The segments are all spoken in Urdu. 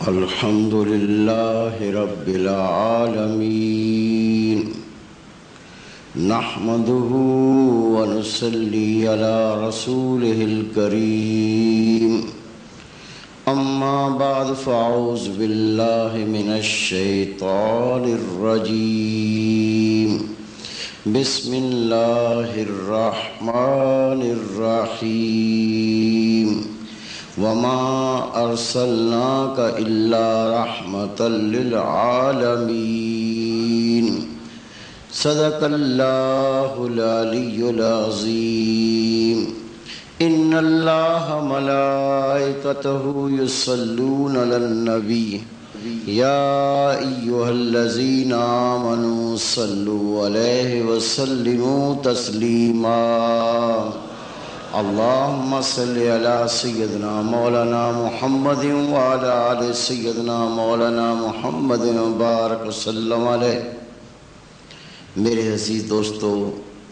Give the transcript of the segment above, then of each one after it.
الحمد لله رب العالمين نحمده ونصلي على رسوله الكريم أما بعد فأعوذ بالله من الشيطان الرجيم بسم الله الرحمن الرحيم وما أرسلناك إلا رحمة للعالمين صدق الله العلي العظيم إن الله ملائكته يصلون على النبي يا أيها الذين آمنوا صلوا عليه وسلموا تسليما اللهم صل على سيدنا مولانا محمد وعلى آل سيدنا مولانا محمد وبارك وسلم علیہ۔ میرے عزیز دوستو،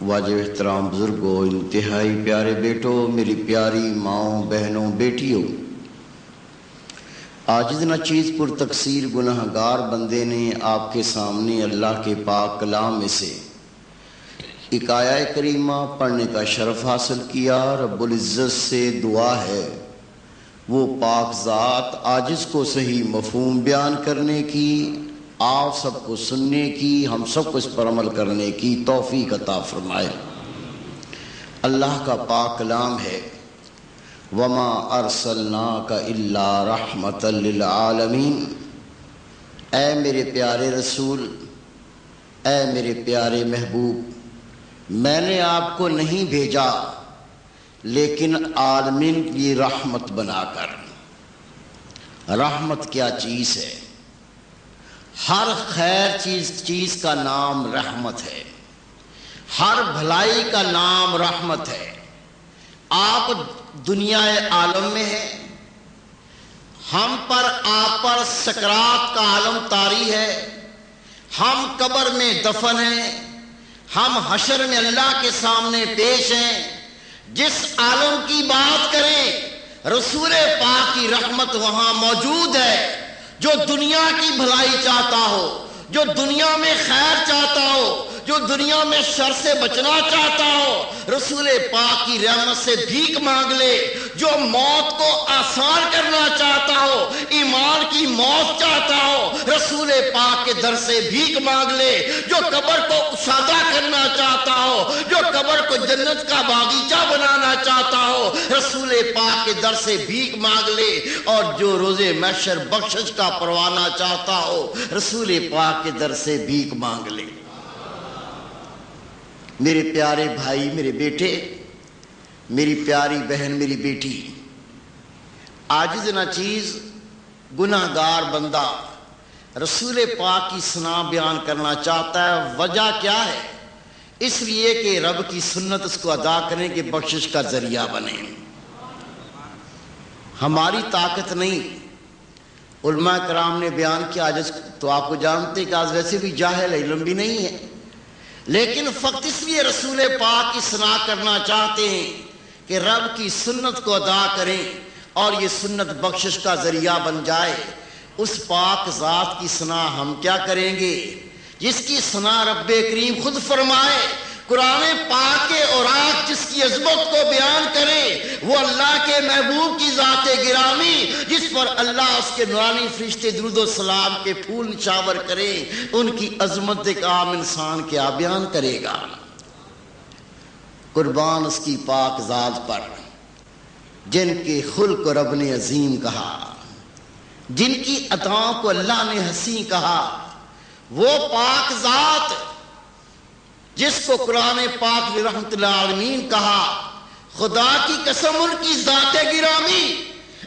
واجب احترام بزرگوں، انتہائی پیارے بیٹوں، میری پیاری ماؤں، بہنوں، بیٹیوں، عاجز ناچیز پر تقصیر گناہگار بندے نے آپ کے سامنے اللہ کے پاک کلام میں سے ایک آیہ کریمہ پڑھنے کا شرف حاصل کیا۔ رب العزت سے دعا ہے وہ پاک ذات عاجز کو صحیح مفہوم بیان کرنے کی، آپ سب کو سننے کی، ہم سب کو اس پر عمل کرنے کی توفیق عطا فرمائے۔ اللہ کا پاک کلام ہے وَمَا أَرْسَلْنَاكَ إِلَّا رَحْمَةً لِلْعَالَمِينَ۔ اے میرے پیارے رسول، اے میرے پیارے محبوب، میں نے آپ کو نہیں بھیجا لیکن عالمین کی رحمت بنا کر۔ رحمت کیا چیز ہے؟ ہر خیر چیز کا نام رحمت ہے، ہر بھلائی کا نام رحمت ہے۔ آپ دنیا عالم میں ہیں، ہم پر آپ پر سکرات کا عالم طاری ہے، ہم قبر میں دفن ہیں، ہم حشر میں اللہ کے سامنے پیش ہیں۔ جس عالم کی بات کریں رسول پاک کی رحمت وہاں موجود ہے۔ جو دنیا کی بھلائی چاہتا ہو، جو دنیا میں خیر چاہتا ہو، جو دنیا میں شر سے بچنا چاہتا ہو، رسول پاک کی رحمت سے بھیک مانگ لے۔ جو موت کو آسان کرنا چاہتا ہو، ایمان کی موت چاہتا ہو، رسول پاک کے در سے بھیک مانگ لے۔ جو قبر کو کشادہ کرنا چاہتا ہو، جو قبر کو جنت کا باغیچہ بنانا چاہتا ہو، رسول پاک کے در سے بھیک مانگ لے۔ اور جو روز محشر بخشش کا پروانہ چاہتا ہو، رسول پاک کے در سے بھیک مانگ لے۔ میرے پیارے بھائی، میرے بیٹے، میری پیاری بہن، میری بیٹی، عاجز ناچیز گناہگار بندہ رسول پاک کی ثنا بیان کرنا چاہتا ہے۔ وجہ کیا ہے؟ اس لیے کہ رب کی سنت اس کو ادا کرنے کے بخشش کا ذریعہ بنے۔ ہماری طاقت نہیں۔ علماء کرام نے بیان کیا، عاجز تو آپ کو جانتے کہ آج ویسے بھی جاہل ہے، علم بھی نہیں ہے، لیکن فقط اس لیے رسول پاک کی ثنا کرنا چاہتے ہیں کہ رب کی سنت کو ادا کریں اور یہ سنت بخشش کا ذریعہ بن جائے۔ اس پاک ذات کی ثنا ہم کیا کریں گے جس کی ثنا رب کریم خود فرمائے۔ قرآن پاک کے اوراق جس کی عظمت کو بیان کرے وہ اللہ کے محبوب کی ذات گرامی، جس پر اللہ اس کے نورانی فرشتے درود و سلام کے پھول نچھاور کریں، ان کی عظمت ایک عام انسان کیا بیان کرے گا؟ قربان اس کی پاک ذات پر جن کے خلق کو رب نے عظیم کہا، جن کی عطاؤں کو اللہ نے حسین کہا، وہ پاک ذات جس کو قرآن پاک نے رحمت للعالمین کہا، خدا کی قسم ان کی ذات گرامی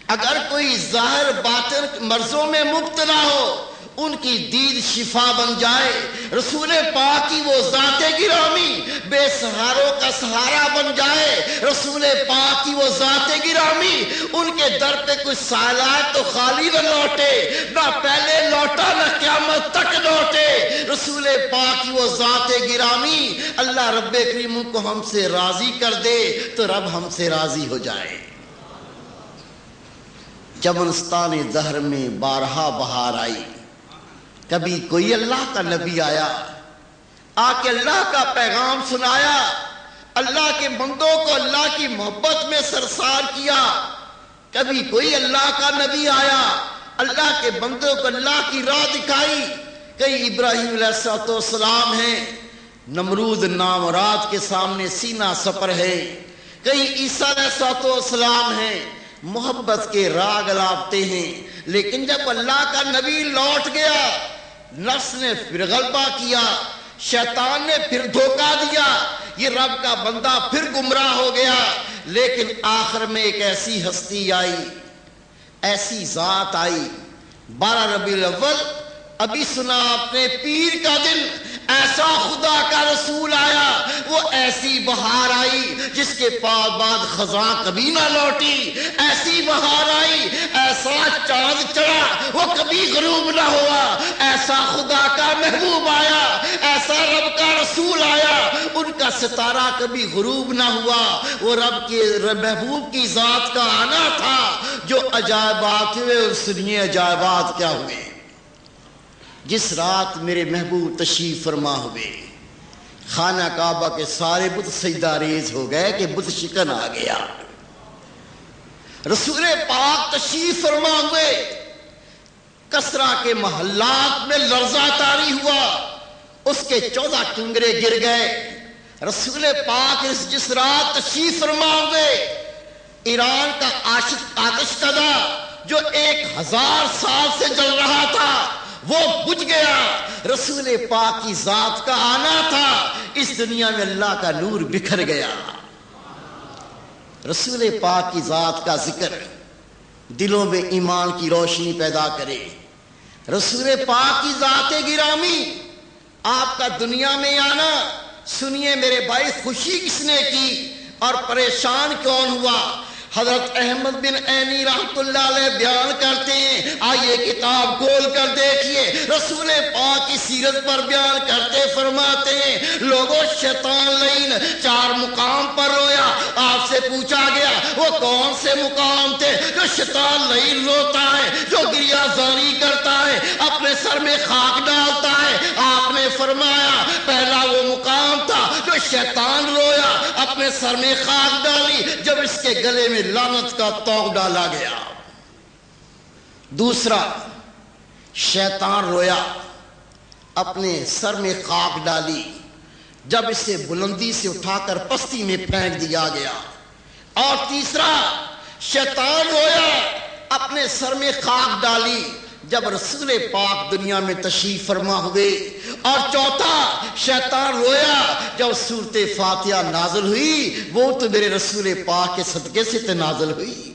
اگر کوئی ظاہر باطن مرضوں میں مبتلا ہو ان کی دید شفا بن جائے۔ رسول پاک کی وہ ذات گرامی بے سہاروں کا سہارا بن جائے۔ رسول پاک کی وہ ذات گرامی ان کے در پہ کوئی سائل آئے تو خالی نہ لوٹے، نہ پہلے لوٹا نہ قیامت تک لوٹے۔ رسول پاک کی وہ ذات گرامی اللہ رب کریم کو ہم سے راضی کر دے تو رب ہم سے راضی ہو جائے۔ چمنستان دہر میں بارہا بہار آئی، کبھی کوئی اللہ کا نبی آیا آ کے اللہ کا پیغام سنایا، اللہ کے بندوں کو اللہ کی محبت میں سرشار کیا۔ کبھی کوئی اللہ کا نبی آیا، اللہ کے بندوں کو اللہ کی راہ دکھائی۔ کئی ابراہیم علیہ السلام ہیں، نمرود نامراد کے سامنے سینہ سپر ہے۔ کئی عیسیٰ علیہ السلام ہیں، محبت کے راگ الاپتے ہیں۔ لیکن جب اللہ کا نبی لوٹ گیا، نفس نے پھر غلبہ کیا، شیطان نے پھر دھوکہ دیا، یہ رب کا بندہ پھر گمراہ ہو گیا۔ لیکن آخر میں ایک ایسی ہستی آئی، ایسی ذات آئی، 12 ربیع الاول، ابھی سنا آپ نے، پیر کا دن، ایسا خدا کا رسول آیا، وہ ایسی بہار آئی جس کے بعد خزاں کبھی نہ لوٹی، ایسی بہار آئی، ایسا چاند چڑھا وہ کبھی غروب نہ ہوا، ایسا خدا کا محبوب آیا، ایسا رب کا رسول آیا، ان کا ستارہ کبھی غروب نہ ہوا۔ وہ رب کے محبوب کی ذات کا آنا تھا۔ جو عجائبات ہوئے اس سنیے عجائبات کیا ہوئے۔ جس رات میرے محبوب تشریف فرما ہوئے، خانہ کعبہ کے سارے بت سجدہ ریز ہو گئے کہ بت شکن آ گیا۔ رسول پاک تشریف فرما ہوئے، کسرا کے محلات میں لرزہ طاری ہوا، اس کے 14 کنگرے گر گئے۔ رسول پاک جس رات تشریف فرما ہوئے، ایران کا آتش کدہ جو 1000 سال سے جل رہا تھا وہ بجھ گیا۔ رسول پاک کی ذات کا آنا تھا، اس دنیا میں اللہ کا نور بکھر گیا۔ رسول پاک کی ذات کا ذکر دلوں میں ایمان کی روشنی پیدا کرے۔ رسول پاک کی ذات گرامی، آپ کا دنیا میں آنا، سنیے میرے بھائی، خوشی کس نے کی اور پریشان کون ہوا؟ حضرت احمد بن عینی رحمت اللہ علیہ بیان کرتے ہیں، آئیے کتاب کھول کر دیکھیے، رسول پاک کی سیرت پر بیان کرتے فرماتے ہیں، لوگوں شیطان لعین 4 مقام پر رویا۔ آپ سے پوچھا گیا وہ کون سے مقام تھے؟ جو شیطان لعین روتا ہے، جو گریہ زاری کرتا ہے، اپنے سر میں خاک ڈالتا ہے۔ آپ نے فرمایا پہلا وہ مقام تھا جو شیطان رویا، اپنے سر میں خاک ڈالی جب اس کے گلے میں لعنت کا توق ڈالا گیا۔ دوسرا، شیطان رویا، اپنے سر میں خاک ڈالی جب اسے بلندی سے اٹھا کر پستی میں پھینک دیا گیا۔ اور تیسرا، شیطان رویا، اپنے سر میں خاک ڈالی جب رسول پاک دنیا میں تشریف فرما ہوئے۔ اور چوتھا، شیطان رویا جب سورت فاتحہ نازل ہوئی، وہ تو میرے رسول پاک کے صدقے سے نازل ہوئی۔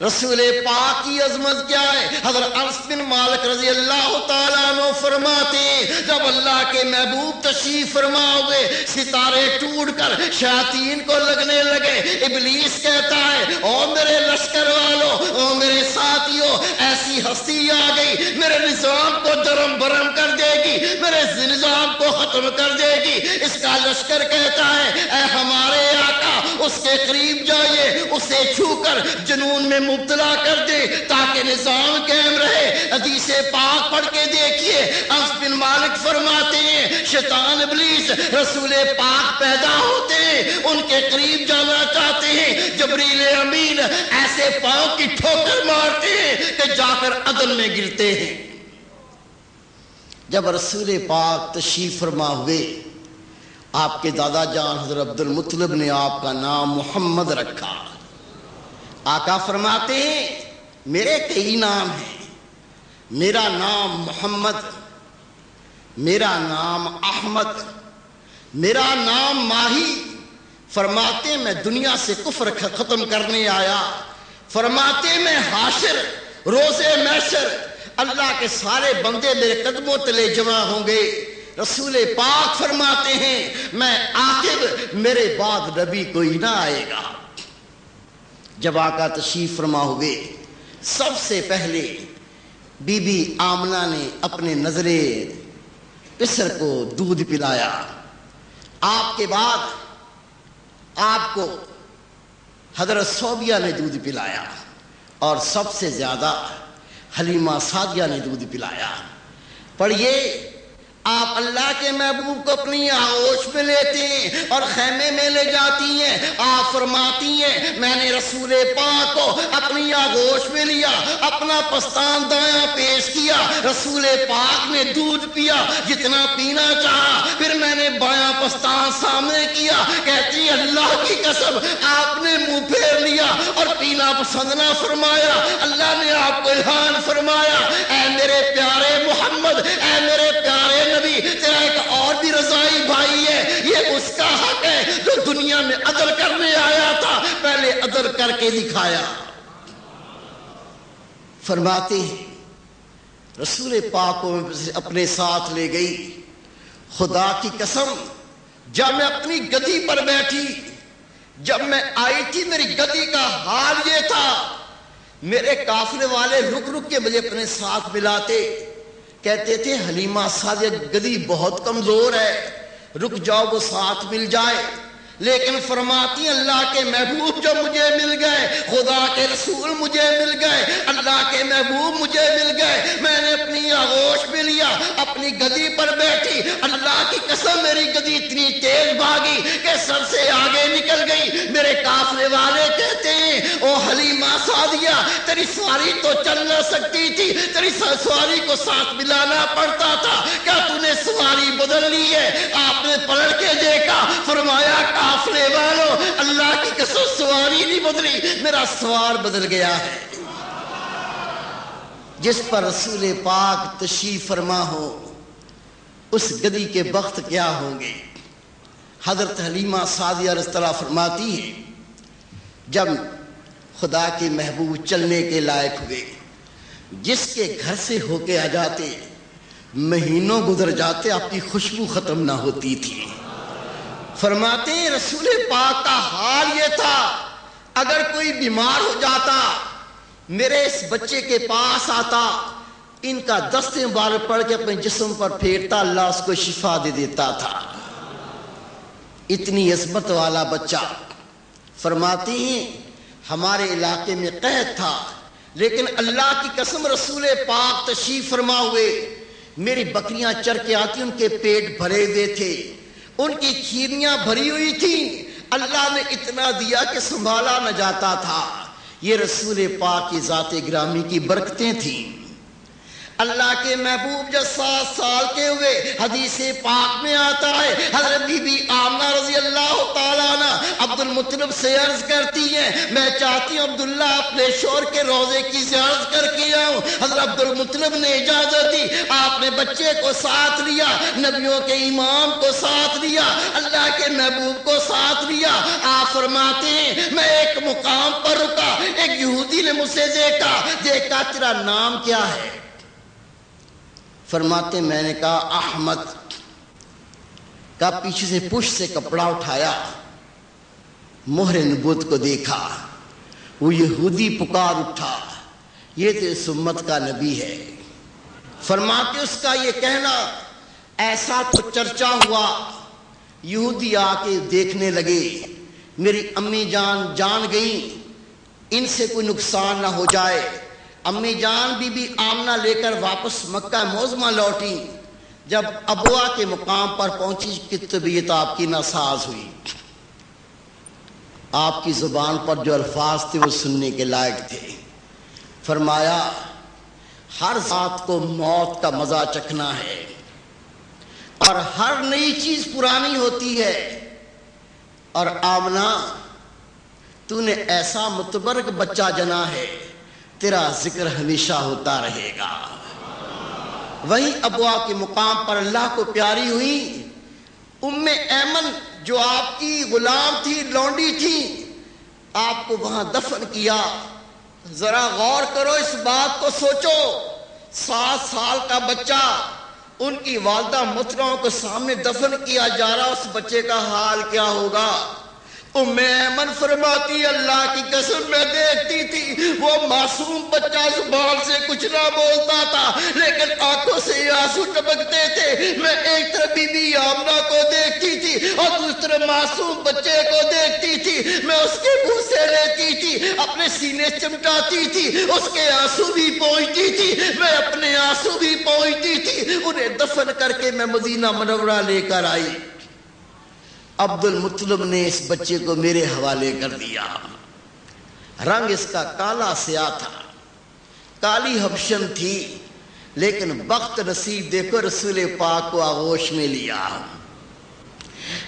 رسول پاک کی عظمت کیا ہے؟ حضرت انس بن مالک رضی اللہ تعالیٰ عنہ فرماتے ہیں، جب اللہ کے محبوب تشریف فرما ہوئے، ستارے ٹوٹ کر شیاطین کو لگنے لگے۔ ابلیس کہتا ہے، او میرے لشکر والوں، او میرے ساتھیوں، ایسی ہستی آ گئی میرے نظام کو درم برم کر دے گی، میرے نظام کو ختم کر دے گی۔ اس کا لشکر کہتا ہے، اے ہمارے آقا، اس کے قریب جائیے، اسے چھو کر جنون میں مبتلا کر دے تاکہ نظام قائم رہے۔ حدیث پاک پڑھ کے دیکھیے، انس بن مالک فرماتے ہیں، شیطان ابلیس رسول پاک پیدا ہوتے ہیں، ان کے قریب جانا چاہتے ہیں، جبریل امین ایسے پاؤں کی ٹھوکر مارتے ہیں کہ جا کر عدن میں گرتے ہیں۔ جب رسول پاک تشریف فرما ہوئے، آپ کے دادا جان حضرت عبد المطلب نے آپ کا نام محمد رکھا۔ آقا فرماتے ہیں، میرے کئی نام ہیں، میرا نام محمد، میرا نام احمد، میرا نام ماہی۔ فرماتے ہیں میں دنیا سے کفر ختم کرنے آیا۔ فرماتے ہیں میں حاشر، روز محشر، اللہ کے سارے بندے میرے قدموں تلے جمع ہوں گے۔ رسول پاک فرماتے ہیں، میں آخر، میرے بعد نبی کوئی نہ آئے گا۔ جب آقا تشریف فرما ہوئے، سب سے پہلے بی بی آمنہ نے اپنے نظر پسر کو دودھ پلایا۔ آپ کے بعد آپ کو حضرت صوبیہ نے دودھ پلایا۔ اور سب سے زیادہ حلیمہ سعدیہ نے دودھ پلایا۔ پڑھیے، آپ اللہ کے محبوب کو اپنی آغوش میں لیتے ہیں اور خیمے میں لے جاتی ہیں۔ آپ فرماتی ہیں میں نے رسول پاک کو اپنی آغوش میں لیا، اپنا پستان دایاں پیش کیا، رسول پاک نے دودھ پیا جتنا پینا چاہا، پھر میں نے بایاں پستان سامنے کیا۔ کہتی اللہ کی قسم آپ نے منہ پھیر لیا اور پینا پسند نہ فرمایا۔ اللہ نے آپ کو الہام فرمایا، اے میرے پیارے محمد، اے میرے پیارے نبی، تیرا ایک اور بھی رضائی بھائی ہے، یہ اس کا حق ہے جو دنیا میں عدل کرنے آیا تھا، پہلے عدل کر کے دکھایا۔ فرماتے ہیں رسول پاک کو اپنے ساتھ لے گئی، خدا کی قسم جب میں اپنی گدی پر بیٹھی، جب میں آئی تھی میری گدی کا حال یہ تھا، میرے قافلے والے رک رک کے مجھے اپنے ساتھ ملاتے، کہتے تھے حلیمہ سعدیہ گدی بہت کمزور ہے، رک جاؤ وہ ساتھ مل جائے۔ لیکن فرماتی اللہ کے محبوب جو مجھے مل گئے، خدا کے رسول مجھے مل گئے، اللہ کے محبوب مجھے مل گئے، میں نے اپنی آغوش میں لیا، اپنی گدی پر بیٹھی، اللہ کی قسم میری گدی اتنی تیز بھاگی کہ سر سے آگے نکل گئی۔ میرے قافلے والے کہتے ہیں او حلیمہ سعدیہ تیری سواری تو چل نہ سکتی تھی، تیری سواری کو ساتھ ملانا پڑتا تھا، کیا تو نے سواری بدل لی ہے؟ آپ نے پلٹ کے دیکھا، فرمایا قافلے والوں اللہ کی قسم سواری نہیں بدلی، میرا سوار بدل گیا ہے۔ جس پر رسول پاک تشریف فرما ہو اس گدی کے بخت کیا ہوں گے۔ حضرت حلیمہ سعدیہ رضی اللہ فرماتی ہے جب خدا کے محبوب چلنے کے لائق ہوئے، جس کے گھر سے ہو کے آ جاتے مہینوں گزر جاتے آپ کی خوشبو ختم نہ ہوتی تھی۔ فرماتے ہیں رسول پاک کا حال یہ تھا، اگر کوئی بیمار ہو جاتا میرے اس بچے کے پاس آتا، ان کا دستے مبارک پڑھ کے اپنے جسم پر پھیرتا، اللہ اس کو شفا دے دیتا تھا۔ اتنی عظمت والا بچہ۔ فرماتے ہیں ہمارے علاقے میں قحط تھا، لیکن اللہ کی قسم رسول پاک تشریف فرما ہوئے، میری بکریاں چر کے آتی، ان کے پیٹ بھرے ہوئے تھے، ان کی کھیریاں بھری ہوئی تھیں، اللہ نے اتنا دیا کہ سنبھالا نہ جاتا تھا۔ یہ رسول پاک کی ذات گرامی کی برکتیں تھیں۔ اللہ کے محبوب جب 7 سال کے ہوئے، حدیث پاک میں آتا ہے حضرت بی بی آمنہ رضی اللہ تعالیٰ عنہ عبد المطلب سے عرض کرتی ہیں میں چاہتی ہوں عبداللہ اپنے شوہر کے روضے کی زیارت کر کے آؤں۔ حضرت عبد المطلب نے اجازت دی، آپ نے بچے کو ساتھ لیا، نبیوں کے امام کو ساتھ لیا، اللہ کے محبوب کو ساتھ لیا۔ آپ فرماتے ہیں میں ایک مقام پر رکا، ایک یہودی نے مجھ سے دیکھا تیرا نام کیا ہے؟ فرماتے میں نے کہا احمد۔ کا پیچھے سے پشت سے کپڑا اٹھایا، مہر نبوت کو دیکھا، وہ یہودی پکار اٹھا یہ تو اس امت کا نبی ہے۔ فرماتے اس کا یہ کہنا ایسا تو چرچا ہوا، یہودی آ کے دیکھنے لگے، میری امی جان گئیں، ان سے کوئی نقصان نہ ہو جائے۔ امی جان بی بی آمنہ لے کر واپس مکہ معظمہ لوٹی، جب ابوا کے مقام پر پہنچی کہ طبیعت آپ کی ناساز ہوئی۔ آپ کی زبان پر جو الفاظ تھے وہ سننے کے لائق تھے۔ فرمایا ہر ذات کو موت کا مزہ چکھنا ہے اور ہر نئی چیز پرانی ہوتی ہے، اور آمنہ تو نے ایسا متبرک بچہ جنا ہے، تیرا ذکر ہمیشہ ہوتا رہے گا۔ وہیں ابوا کے مقام پر اللہ کو پیاری ہوئی ام ایمن جو آپ کی غلام تھی، لونڈی تھی، آپ کو وہاں دفن کیا۔ ذرا غور کرو، اس بات کو سوچو، 7 سال کا بچہ، ان کی والدہ محترمہ کو سامنے دفن کیا جا رہا، اس بچے کا حال کیا ہوگا؟ ام ایمن فرماتی اللہ کی قسم میں دیکھتی تھی وہ معصوم بچہ زبان سے کچھ نہ بولتا تھا لیکن آنکھوں سے آنسو ٹپکتے تھے. میں ایک طرف بی بی آمنہ کو دیکھتی تھی اور دوسری طرف معصوم بچے کو دیکھتی تھی. میں اس کے منہ سے لیتی تھی, اپنے سینے چمٹاتی تھی, اس کے آنسو بھی پہنچتی تھی, میں اپنے آنسو بھی پہنچتی تھی. انہیں دفن کر کے میں مدینہ منورہ لے کر آئی. عبد المطلب نے اس بچے کو میرے حوالے کر دیا. رنگ اس کا کالا سیاہ تھا, کالی حبشن تھی, لیکن بخت نصیب دیکھو رسول پاک کو آغوش میں لیا.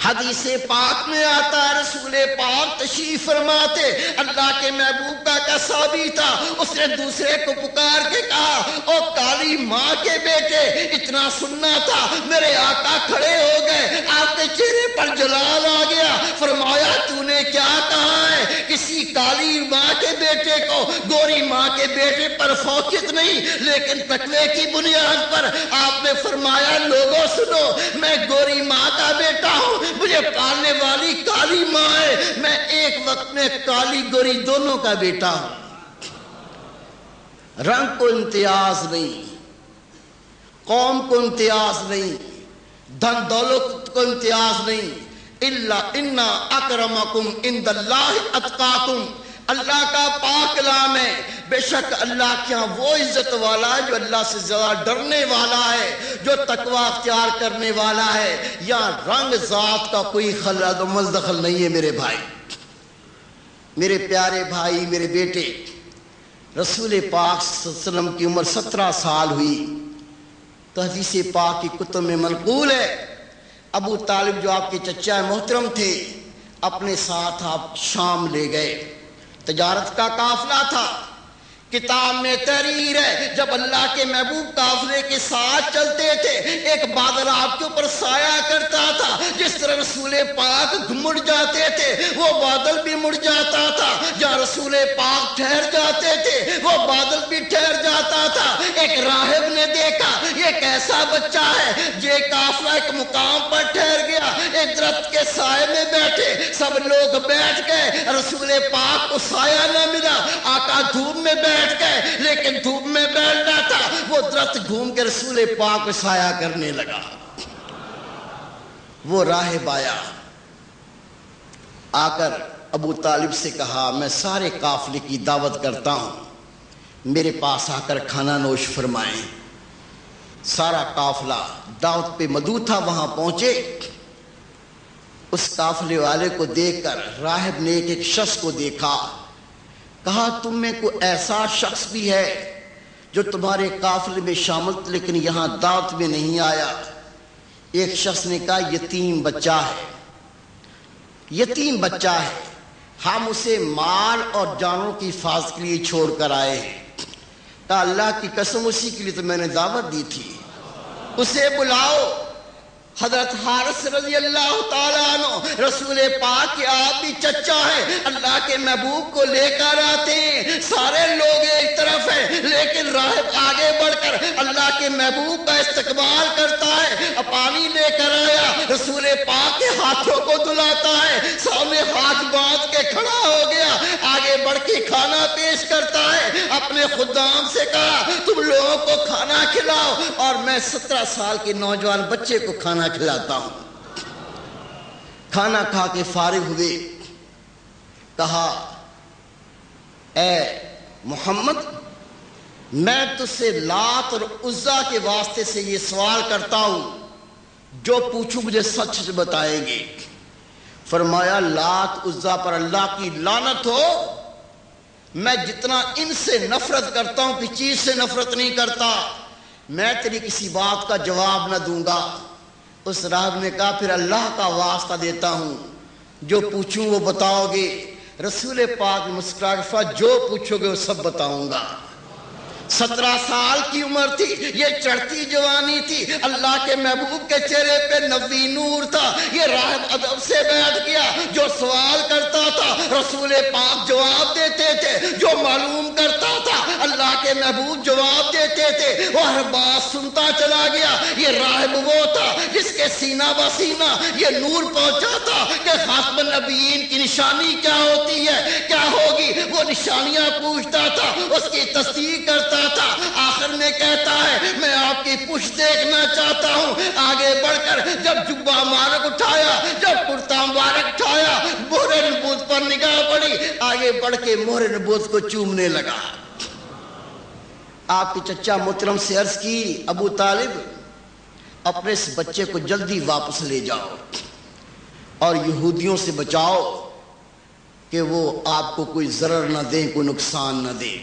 حدیث پاک میں آتا رسول پاک تشریف فرماتے, اللہ کے محبوب کا قصہ بھی تھا. اس نے دوسرے کو پکار کے کہا او کالی ماں کے بیٹے, اتنا سننا تھا. میرے آقا کھڑے ہو گئے, آپ کے چہرے پر جلال آ گیا. فرمایا تو نے کیا کہا ہے؟ کسی کالی ماں کے بیٹے کو گوری ماں کے بیٹے پر فوقیت نہیں, لیکن تقوی کی بنیاد پر. آپ نے فرمایا لوگوں سنو, میں گوری ماں کا بیٹا ہوں, مجھے پالنے والی کالی ماں ہے. میں ایک وقت میں کالی گوری دونوں کا بیٹا ہوں. رنگ کو امتیاز نہیں, قوم کو امتیاز نہیں, دھن دولت کو امتیاز نہیں. الا ان اکرمکم عند اللہ اتقاکم, اللہ کا پاک کلام ہے. بے شک اللہ کے ہاں وہ عزت والا ہے جو اللہ سے زیادہ ڈرنے والا ہے, جو تقوی اختیار کرنے والا ہے. یہاں رنگ ذات کا کوئی خلل و مزدخل نہیں ہے. میرے بھائی, میرے پیارے بھائی, میرے بیٹے, رسول پاک صلی اللہ علیہ وسلم کی عمر 17 سال ہوئی تو حدیث پاک کی کتب میں منقول ہے ابو طالب جو آپ کے چچا محترم تھے اپنے ساتھ آپ شام لے گئے. تجارت کا قافلہ تھا. کتاب میں تحریر ہے جب اللہ کے محبوب قافلے کے ساتھ چلتے تھے ایک بادل آپ کے اوپر سایہ کرتا تھا. جس طرح رسول پاک مڑ جاتے تھے وہ بادل بھی مڑ جاتا تھا. جہاں رسول پاک ٹھہر جاتے تھے وہ بادل بھی ٹھہر جاتا تھا. ایک راہب نے دیکھا یہ کیسا بچہ ہے, یہ قافلہ ایک مقام پر ٹھہر گیا, ایک درخت کے سائے میں بیٹھے, سب لوگ بیٹھ گئے, رسول پاک کو سایہ نہ ملا. آقا دھوپ میں بیٹھ گئے لیکن دھوپ میں بیٹھنا تھا. وہ درخت گھوم کے رسول پاک کو سایہ کرنے لگا. وہ راہب آیا, آ کر ابو طالب سے کہا میں سارے قافلے کی دعوت کرتا ہوں, میرے پاس آ کر کھانا نوش فرمائیں. سارا قافلہ دعوت پہ مدعو تھا, وہاں پہنچے. اس قافلے والے کو دیکھ کر راہب نے ایک شخص کو دیکھا, کہا تم میں کوئی ایسا شخص بھی ہے جو تمہارے قافلے میں شامل لیکن یہاں دعوت میں نہیں آیا؟ ایک شخص نے کہا یتیم بچہ ہے, یتیم بچہ ہے, ہم اسے مال اور جانوں کی حفاظت کے لیے چھوڑ کر آئے ہیں. کہا اللہ کی قسم اسی کے لیے تو میں نے دعوت دی تھی, اسے بلاؤ. حضرت حارث رضی اللہ تعالیٰ عنہ رسول پاک کے آپ بھی چچا ہیں, اللہ کے محبوب کو لے کر آتے ہیں. سارے لوگ ایک طرف ہیں لیکن راہب آگے بڑھ کر اللہ کے محبوب کا استقبال کرتا ہے. پانی لے کر آیا, رسول پاک کے ہاتھوں کو دھلاتا ہے, سامنے ہاتھ باندھ کے کھڑا ہو گیا, آگے بڑھ کے کھانا پیش کرتا ہے. اپنے خدام سے کہا تم لوگوں کو کھانا کھلاؤ اور میں 17 سال کے نوجوان بچے کو کھانا کھلاتا ہوں. کھانا کھا کے فارغ ہوئے, کہا اے محمد میں تجھ سے لات اور عزا کے واسطے سے یہ سوال کرتا ہوں, جو پوچھوں مجھے سچ سچ بتائیں گے. فرمایا لات عزا پر اللہ کی لعنت ہو, میں جتنا ان سے نفرت کرتا ہوں کسی چیز سے نفرت نہیں کرتا, میں تیری کسی بات کا جواب نہ دوں گا. اس راہب نے کہا پھر اللہ کا واسطہ دیتا ہوں جو پوچھوں وہ بتاؤ گے؟ رسول پاک مسکرا کے فرمایا جو پوچھو گے وہ سب بتاؤں گا. 17 سال کی عمر تھی, یہ چڑھتی جوانی تھی, اللہ کے محبوب کے چہرے پہ نوی نور تھا. یہ راہب ادب سے بیٹھ گیا, جو سوال کرتا تھا رسول پاک جواب دیتے تھے, جو معلوم کرتا تھا اللہ کے محبوب جواب دیتے تھے، وہ ہر بات سنتا چلا گیا۔ یہ راہب وہ تھا جس کے سینہ بہ سینہ یہ نور پہنچا تھا کہ خاتم النبیین کی نشانی کیا ہوتی ہے، کیا ہوگی، وہ نشانیاں پوچھتا تھا، اس کی تصدیق کرتا تھا۔ آخر میں کہتا ہے میں آپ کی پشت دیکھنا چاہتا ہوں۔ آگے بڑھ کر جب جبہ مبارک اٹھایا، جب کرتا مبارک اٹھایا، مہر نبوت پر نگاہ پڑی، آگے بڑھ کے مہر نبوت کو چومنے لگا۔ آپ کے چچا محترم سے عرض کی، ابو طالب اپنے اس بچے کو جلدی واپس لے جاؤ اور یہودیوں سے بچاؤ کہ وہ آپ کو کوئی ضرر نہ دیں، کوئی نقصان نہ دیں۔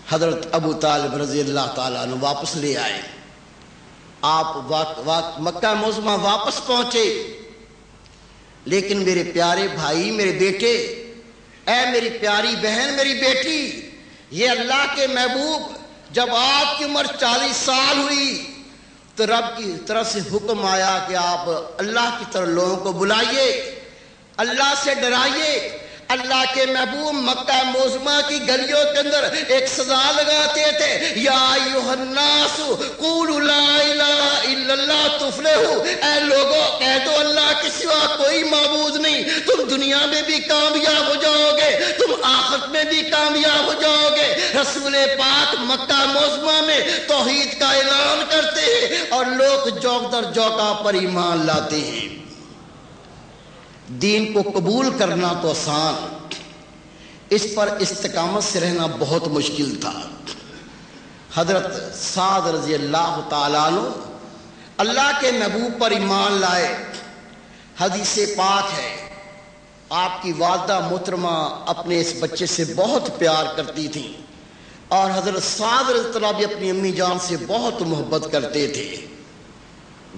حضرت ابو طالب رضی اللہ تعالیٰ عنہ واپس لے آئے۔ آپ مکہ معظمہ واپس پہنچے، لیکن میرے پیارے بھائی، میرے بیٹے، اے میری پیاری بہن، میری بیٹی، یہ اللہ کے محبوب جب آپ کی عمر 40 سال ہوئی تو رب کی طرف سے حکم آیا کہ آپ اللہ کی طرف لوگوں کو بلائیے، اللہ سے ڈرائیے۔ اللہ کے محبوب مکہ معظمہ کی گلیوں کے اندر ایک صدا لگاتے تھے، یا ایھا الناس قولوا لا الہ الا اللہ تفلحوا، اے لوگوں کہہ دو اللہ کے سوا کوئی معبود نہیں، تم دنیا میں بھی کامیاب ہو جاؤ گے، تم آخرت میں بھی کامیاب ہو جاؤ گے۔ رسول پاک مکہ معظمہ میں توحید کا اعلان کرتے ہیں اور لوگ جوق در جوقہ پر ایمان لاتے ہیں۔ دین کو قبول کرنا تو آسان، اس پر استقامت سے رہنا بہت مشکل تھا۔ حضرت سعد رضی اللہ تعالیٰ عنہ اللہ کے محبوب پر ایمان لائے۔ حدیث پاک ہے، آپ کی والدہ محترمہ اپنے اس بچے سے بہت پیار کرتی تھیں اور حضرت سعد رضی اللہ بھی اپنی امی جان سے بہت محبت کرتے تھے۔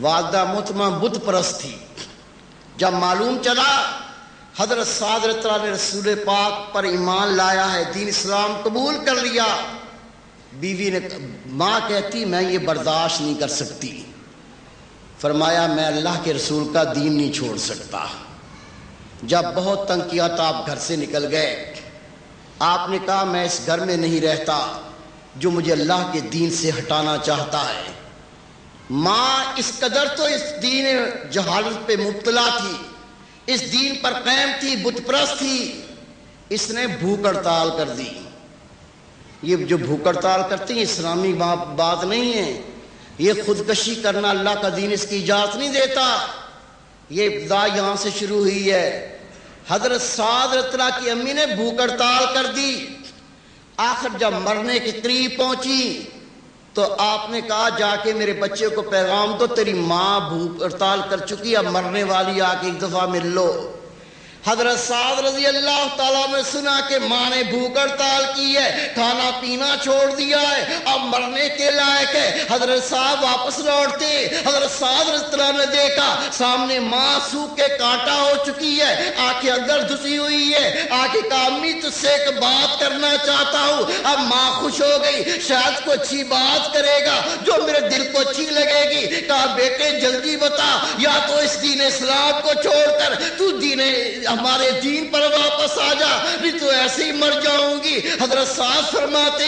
والدہ محترمہ بت پرست تھی۔ جب معلوم چلا حضرت سعد رضی اللہ نے رسول پاک پر ایمان لایا ہے، دین اسلام قبول کر لیا، بیوی نے ماں کہتی میں یہ برداشت نہیں کر سکتی۔ فرمایا میں اللہ کے رسول کا دین نہیں چھوڑ سکتا۔ جب بہت تنگ کیا تو آپ گھر سے نکل گئے۔ آپ نے کہا میں اس گھر میں نہیں رہتا جو مجھے اللہ کے دین سے ہٹانا چاہتا ہے۔ ماں اس قدر تو اس دین جہالت پہ مبتلا تھی، اس دین پر قائم تھی، بت پرست تھی، اس نے بھوک ہڑتال کر دی۔ یہ جو بھوک ہڑتال کرتی ہیں اسلامی بات نہیں ہے، یہ خودکشی کرنا اللہ کا دین اس کی اجازت نہیں دیتا۔ یہ ابتدا یہاں سے شروع ہوئی ہے۔ حضرت سعد رضی اللہ کی امی نے بھوک ہڑتال کر دی۔ آخر جب مرنے کے قریب پہنچی تو آپ نے کہا جا کے میرے بچے کو پیغام دو تیری ماں بھوک ہڑتال کر چکی، اب مرنے والی، آ کے ایک دفعہ مل لو۔ حضرت سعد رضی اللہ تعالیٰ نے سنا کہ ماں نے بھوک ہڑتال کی ہے، کھانا پینا چھوڑ دیا ہے، اب مرنے کے لائق ہے۔ حضرت صاحب واپس لوٹتے، حضرت سعد رضی اللہ نے دیکھا سامنے ماں سوکھ کے کانٹا ہو چکی ہے، آنکھیں اندر دھسی ہوئی ہے۔ آنکھیں کہا امی تجھ سے ایک بات کرنا چاہتا ہوں۔ اب ماں خوش ہو گئی، شاید کوئی اچھی بات کرے گا جو میرے دل کو اچھی لگے گی۔ کہا بیٹے جلدی بتا، یا تو اس دین اسلام کو چھوڑ کر تو دین ہمارے دین پر واپس آ جا، نہیں تو ایسے ہی مر جاؤں گی۔ حضرت سعد فرماتے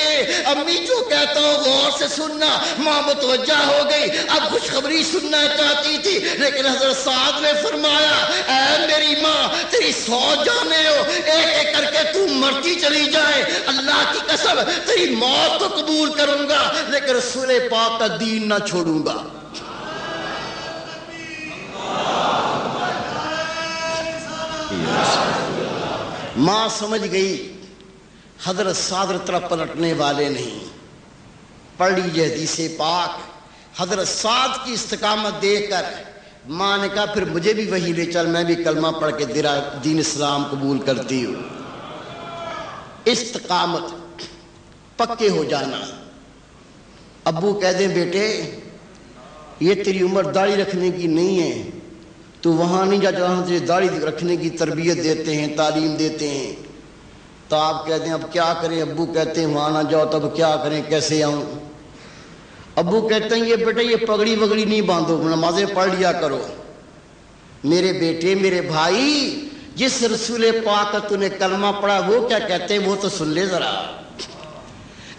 امی جو کہتا ہوں غور سے سننا۔ ماں متوجہ ہو گئی، اب خوشخبری سننا چاہتی تھی، لیکن حضرت سعد نے فرمایا اے میری ماں تیری 100 جانیں ہو، ایک ایک کر کے تو مرتی چلی جائے، اللہ کی قسم تیری موت تو قبول کروں گا لیکن رسول پاک کا دین نہ چھوڑوں گا۔ ماں سمجھ گئی حضرت سعد طرف پلٹنے والے نہیں۔ پڑھ لیجیے حدیث پاک۔ حضرت سعد کی استقامت دیکھ کر ماں نے کہا پھر مجھے بھی وہی لے چل، میں بھی کلمہ پڑھ کے دین اسلام قبول کرتی ہوں۔ استقامت، پکے ہو جانا۔ ابو کہہ دیں بیٹے یہ تیری عمر داڑھی رکھنے کی نہیں ہے، تو وہاں نہیں جا جہاں تجھے داڑھی رکھنے کی تربیت دیتے ہیں، تعلیم دیتے ہیں۔ تو آپ کہتے ہیں اب کیا کریں؟ ابو کہتے ہیں وہاں نہ جاؤ تب کیا کریں، کیسے آؤں؟ ابو کہتے ہیں یہ بیٹے یہ پگڑی وگڑی نہیں باندھو، نمازیں پڑھ لیا کرو۔ میرے بیٹے میرے بھائی، جس رسول پاک کا تو نے کلمہ پڑھا وہ کیا کہتے ہیں وہ تو سن لے ذرا۔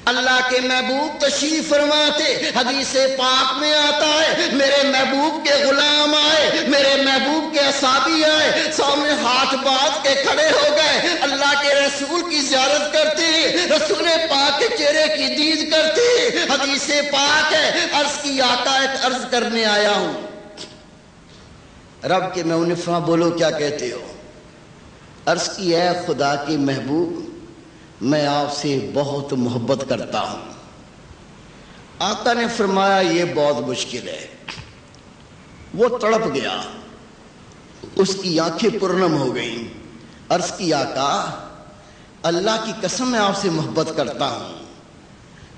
اللہ کے محبوب تشریف فرماتے، حدیث پاک میں آتا ہے میرے محبوب کے غلام آئے، میرے محبوب کے اصحابی آئے، سامنے ہاتھ باندھ کے کھڑے ہو گئے، اللہ کے رسول کی زیارت کرتے، رسول پاک کے چہرے کی دید کرتے۔ حدیث پاک ہے، عرض کی آقا ایک عرض کرنے آیا ہوں۔ رب کے میں انہیں فرمایا بولو کیا کہتے ہو؟ عرض کی اے خدا کی محبوب میں آپ سے بہت محبت کرتا ہوں۔ آقا نے فرمایا یہ بہت مشکل ہے۔ وہ تڑپ گیا، اس کی آنکھیں پرنم ہو گئیں۔ عرض کی آقا اللہ کی قسم میں آپ سے محبت کرتا ہوں۔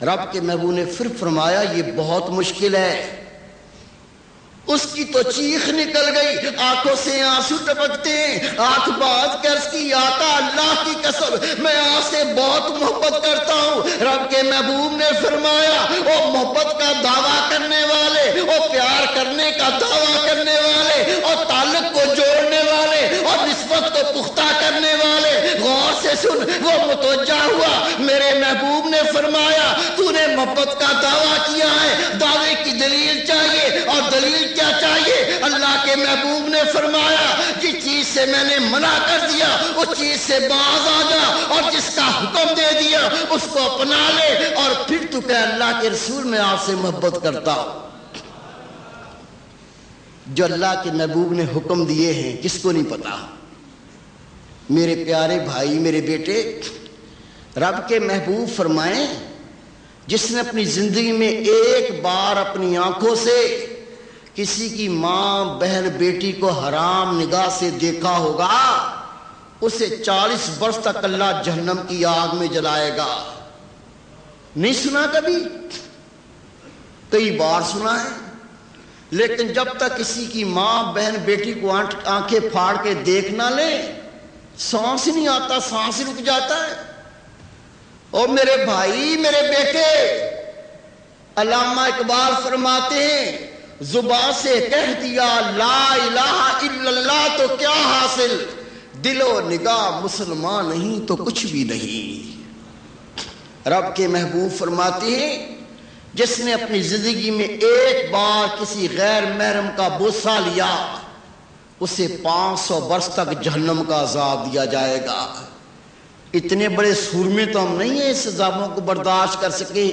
رب کے محبوب نے پھر فرمایا یہ بہت مشکل ہے۔ اس کی تو چیخ نکل گئی، آنکھوں سے آنسو ٹپکتے ہیں، آنکھ باندھ کر اس کی آقا اللہ کی قسم میں آپ سے بہت محبت کرتا ہوں۔ رب کے محبوب نے فرمایا وہ محبت کا دعویٰ کرنے والے، وہ پیار کرنے کا دعویٰ کرنے والے، اور تعلق کو جوڑنے والے اور نسبت کو پختہ کرنے والے، غور سے سن۔ وہ متوجہ ہوا، میرے محبوب نے فرمایا تو نے محبت کا دعویٰ کیا ہے، دعوے کی دلیل چاہیے، اور دلیل کیا چاہیے؟ اللہ کے محبوب نے فرمایا جس چیز سے میں نے منع کر دیا اس چیز سے باز آ جا، اور جس کا حکم دے دیا اس کو اپنا لے، اور پھر تو کہ اللہ کے رسول میں آپ سے محبت کرتا ہوں۔ جو اللہ کے محبوب نے حکم دیے ہیں کس کو نہیں پتا؟ میرے پیارے بھائی، میرے بیٹے، رب کے محبوب فرمائیں جس نے اپنی زندگی میں ایک بار اپنی آنکھوں سے کسی کی ماں بہن بیٹی کو حرام نگاہ سے دیکھا ہوگا اسے 40 برس تک اللہ جہنم کی آگ میں جلائے گا۔ نہیں سنا کبھی؟ کئی بار سنا ہے، لیکن جب تک کسی کی ماں بہن بیٹی کو آنکھیں پھاڑ کے دیکھ نہ لے سانس نہیں آتا، سانس رک جاتا ہے۔ اور میرے بھائی، میرے بیٹے، علامہ اقبال فرماتے ہیں زبان سے کہہ دیا لا الہ الا اللہ تو کیا حاصل، دل و نگاہ مسلمان نہیں تو کچھ بھی نہیں۔ رب کے محبوب فرماتے ہیں جس نے اپنی زندگی میں ایک بار کسی غیر محرم کا بوسہ لیا اسے 500 برس تک جہنم کا عذاب دیا جائے گا۔ اتنے بڑے سورمے تو ہم نہیں ہیں اس عذابوں کو برداشت کر سکے۔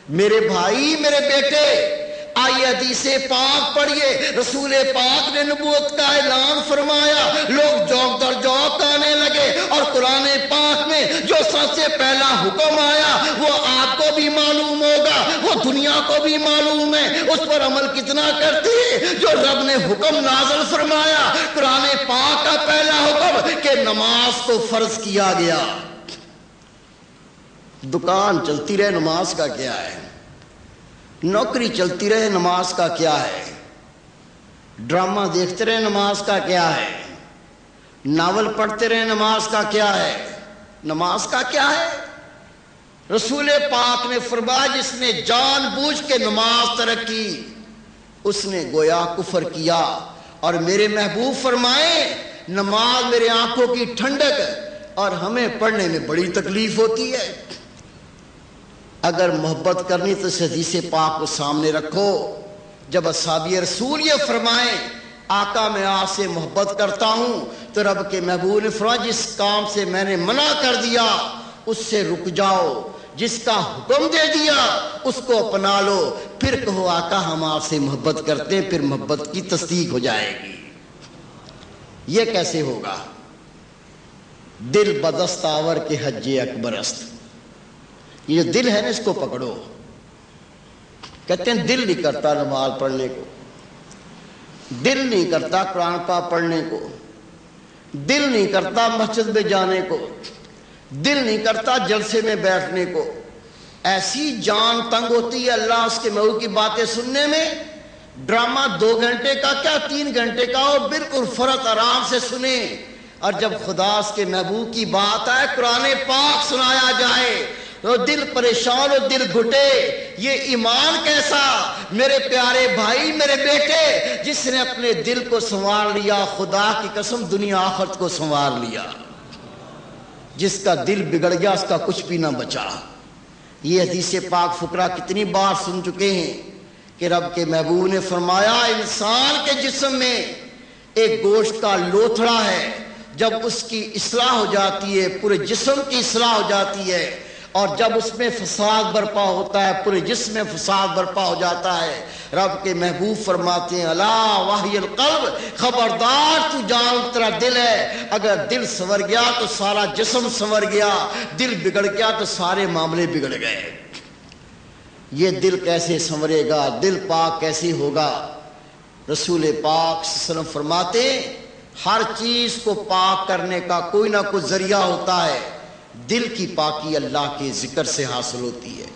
میرے بھائی، میرے بیٹے، آئیے حدیث پاک پڑھیے۔ رسول پاک نے نبوت کا اعلان فرمایا، لوگ جوک در جوک آنے لگے، اور قرآن پاک میں جو سب سے پہلا حکم آیا وہ آپ کو بھی معلوم ہوگا، وہ دنیا کو بھی معلوم ہے، اس پر عمل کتنا کرتے ہیں؟ جو رب نے حکم نازل فرمایا قرآن پاک کا پہلا حکم کہ نماز کو فرض کیا گیا۔ دکان چلتی رہے نماز کا کیا ہے، نوکری چلتی رہے نماز کا کیا ہے، ڈرامہ دیکھتے رہے نماز کا کیا ہے، ناول پڑھتے رہے نماز کا کیا ہے، نماز کا کیا ہے؟ رسول پاک نے فرمایا جس نے جان بوجھ کے نماز ترک کی اس نے گویا کفر کیا۔ اور میرے محبوب فرمائیں نماز میرے آنکھوں کی ٹھنڈک، اور ہمیں پڑھنے میں بڑی تکلیف ہوتی ہے۔ اگر محبت کرنی تو اس حدیث پاک کو سامنے رکھو۔ جب اصحابی رسول یہ فرمائیں آقا میں آپ سے محبت کرتا ہوں تو رب کے محبوب نے فرمایا جس کام سے میں نے منع کر دیا اس سے رک جاؤ، جس کا حکم دے دیا اس کو اپنا لو، پھر کہو آقا ہم آپ سے محبت کرتے ہیں، پھر محبت کی تصدیق ہو جائے گی۔ یہ کیسے ہوگا؟ دل بدست آور کے حج اکبر است۔ یہ جو دل ہے نا اس کو پکڑو۔ کہتے ہیں دل نہیں کرتا نماز پڑھنے کو، دل نہیں کرتا قرآن پاک پڑھنے کو، دل نہیں کرتا مسجد میں جانے کو، دل نہیں کرتا جلسے میں بیٹھنے کو۔ ایسی جان تنگ ہوتی ہے اللہ اس کے محبوب کی باتیں سننے میں۔ ڈرامہ 2 گھنٹے کا کیا 3 گھنٹے کا ہو بالکل فرق آرام سے سنیں، اور جب خدا اس کے محبوب کی بات آئے قرآن پاک سنایا جائے تو دل پریشان اور دل گھٹے۔ یہ ایمان کیسا؟ میرے پیارے بھائی، میرے بیٹے، جس نے اپنے دل کو سنوار لیا خدا کی قسم دنیا آخرت کو سنوار لیا۔ جس کا دل بگڑ گیا اس کا کچھ بھی نہ بچا۔ یہ حدیث پاک فقرہ کتنی بار سن چکے ہیں کہ رب کے محبوب نے فرمایا انسان کے جسم میں ایک گوشت کا لوتھڑا ہے، جب اس کی اصلاح ہو جاتی ہے پورے جسم کی اصلاح ہو جاتی ہے، اور جب اس میں فساد برپا ہوتا ہے پورے جسم میں فساد برپا ہو جاتا ہے۔ رب کے محبوب فرماتے ہیں الا وحی القلب، خبردار تو جان تیرا دل ہے، اگر دل سنور گیا تو سارا جسم سنور گیا، دل بگڑ گیا تو سارے معاملے بگڑ گئے۔ یہ دل کیسے سنورے گا، دل پاک کیسے ہوگا؟ رسول پاک صلی اللہ علیہ وسلم فرماتے ہر چیز کو پاک کرنے کا کوئی نہ کوئی ذریعہ ہوتا ہے، دل کی پاکی اللہ کے ذکر سے حاصل ہوتی ہے۔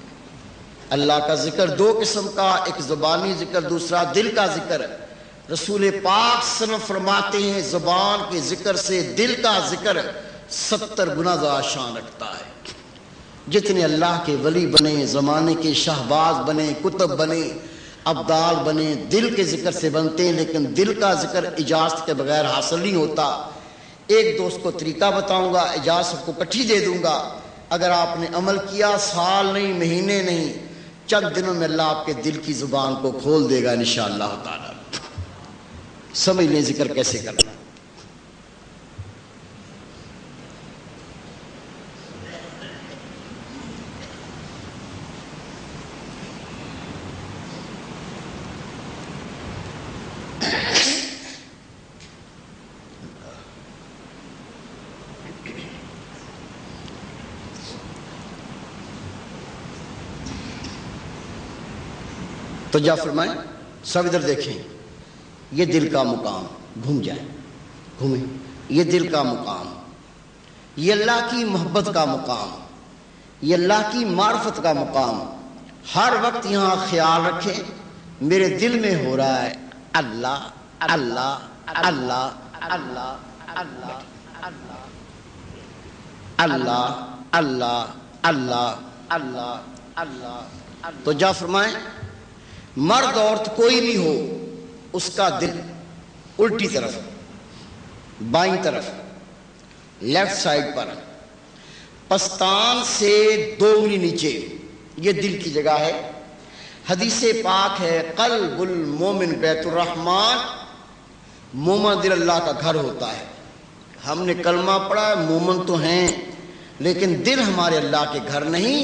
اللہ کا ذکر دو قسم کا، ایک زبانی ذکر، دوسرا دل کا ذکر۔ رسول پاک صلی اللہ علیہ وسلم فرماتے ہیں زبان کے ذکر سے دل کا ذکر 70 گنا زیادہ شان رکھتا ہے۔ جتنے اللہ کے ولی بنے، زمانے کے شہباز بنے، کتب بنے، ابدال بنے، دل کے ذکر سے بنتے ہیں، لیکن دل کا ذکر اجازت کے بغیر حاصل نہیں ہوتا۔ ایک دوست کو طریقہ بتاؤں گا، اجازت سب کو کٹھی دے دوں گا، اگر آپ نے عمل کیا سال نہیں، مہینے نہیں، چند دنوں میں اللہ آپ کے دل کی زبان کو کھول دے گا انشاءاللہ تعالی۔ سمجھ لیں ذکر کیسے کرنا۔ تو جا فرمائیں، سب ادھر دیکھیں، یہ دل کا مقام، گھوم جائیں، گھومیں، یہ دل کا مقام، یہ اللہ کی محبت کا مقام، یہ اللہ کی معرفت کا مقام۔ ہر وقت یہاں خیال رکھیں میرے دل میں ہو رہا ہے اللہ اللہ اللہ اللہ اللہ اللہ اللہ اللہ اللہ اللہ۔ تو جا فرمائیں مرد عورت کوئی بھی ہو، اس کا دل الٹی طرف، بائیں طرف، لیفٹ سائڈ پر، پستان سے 2 انگلی نیچے، یہ دل کی جگہ ہے۔ حدیث پاک ہے قلب المومن بیت الرحمن، مومن دل اللہ کا گھر ہوتا ہے۔ ہم نے کلمہ پڑھا ہے، مومن تو ہیں لیکن دل ہمارے اللہ کے گھر نہیں۔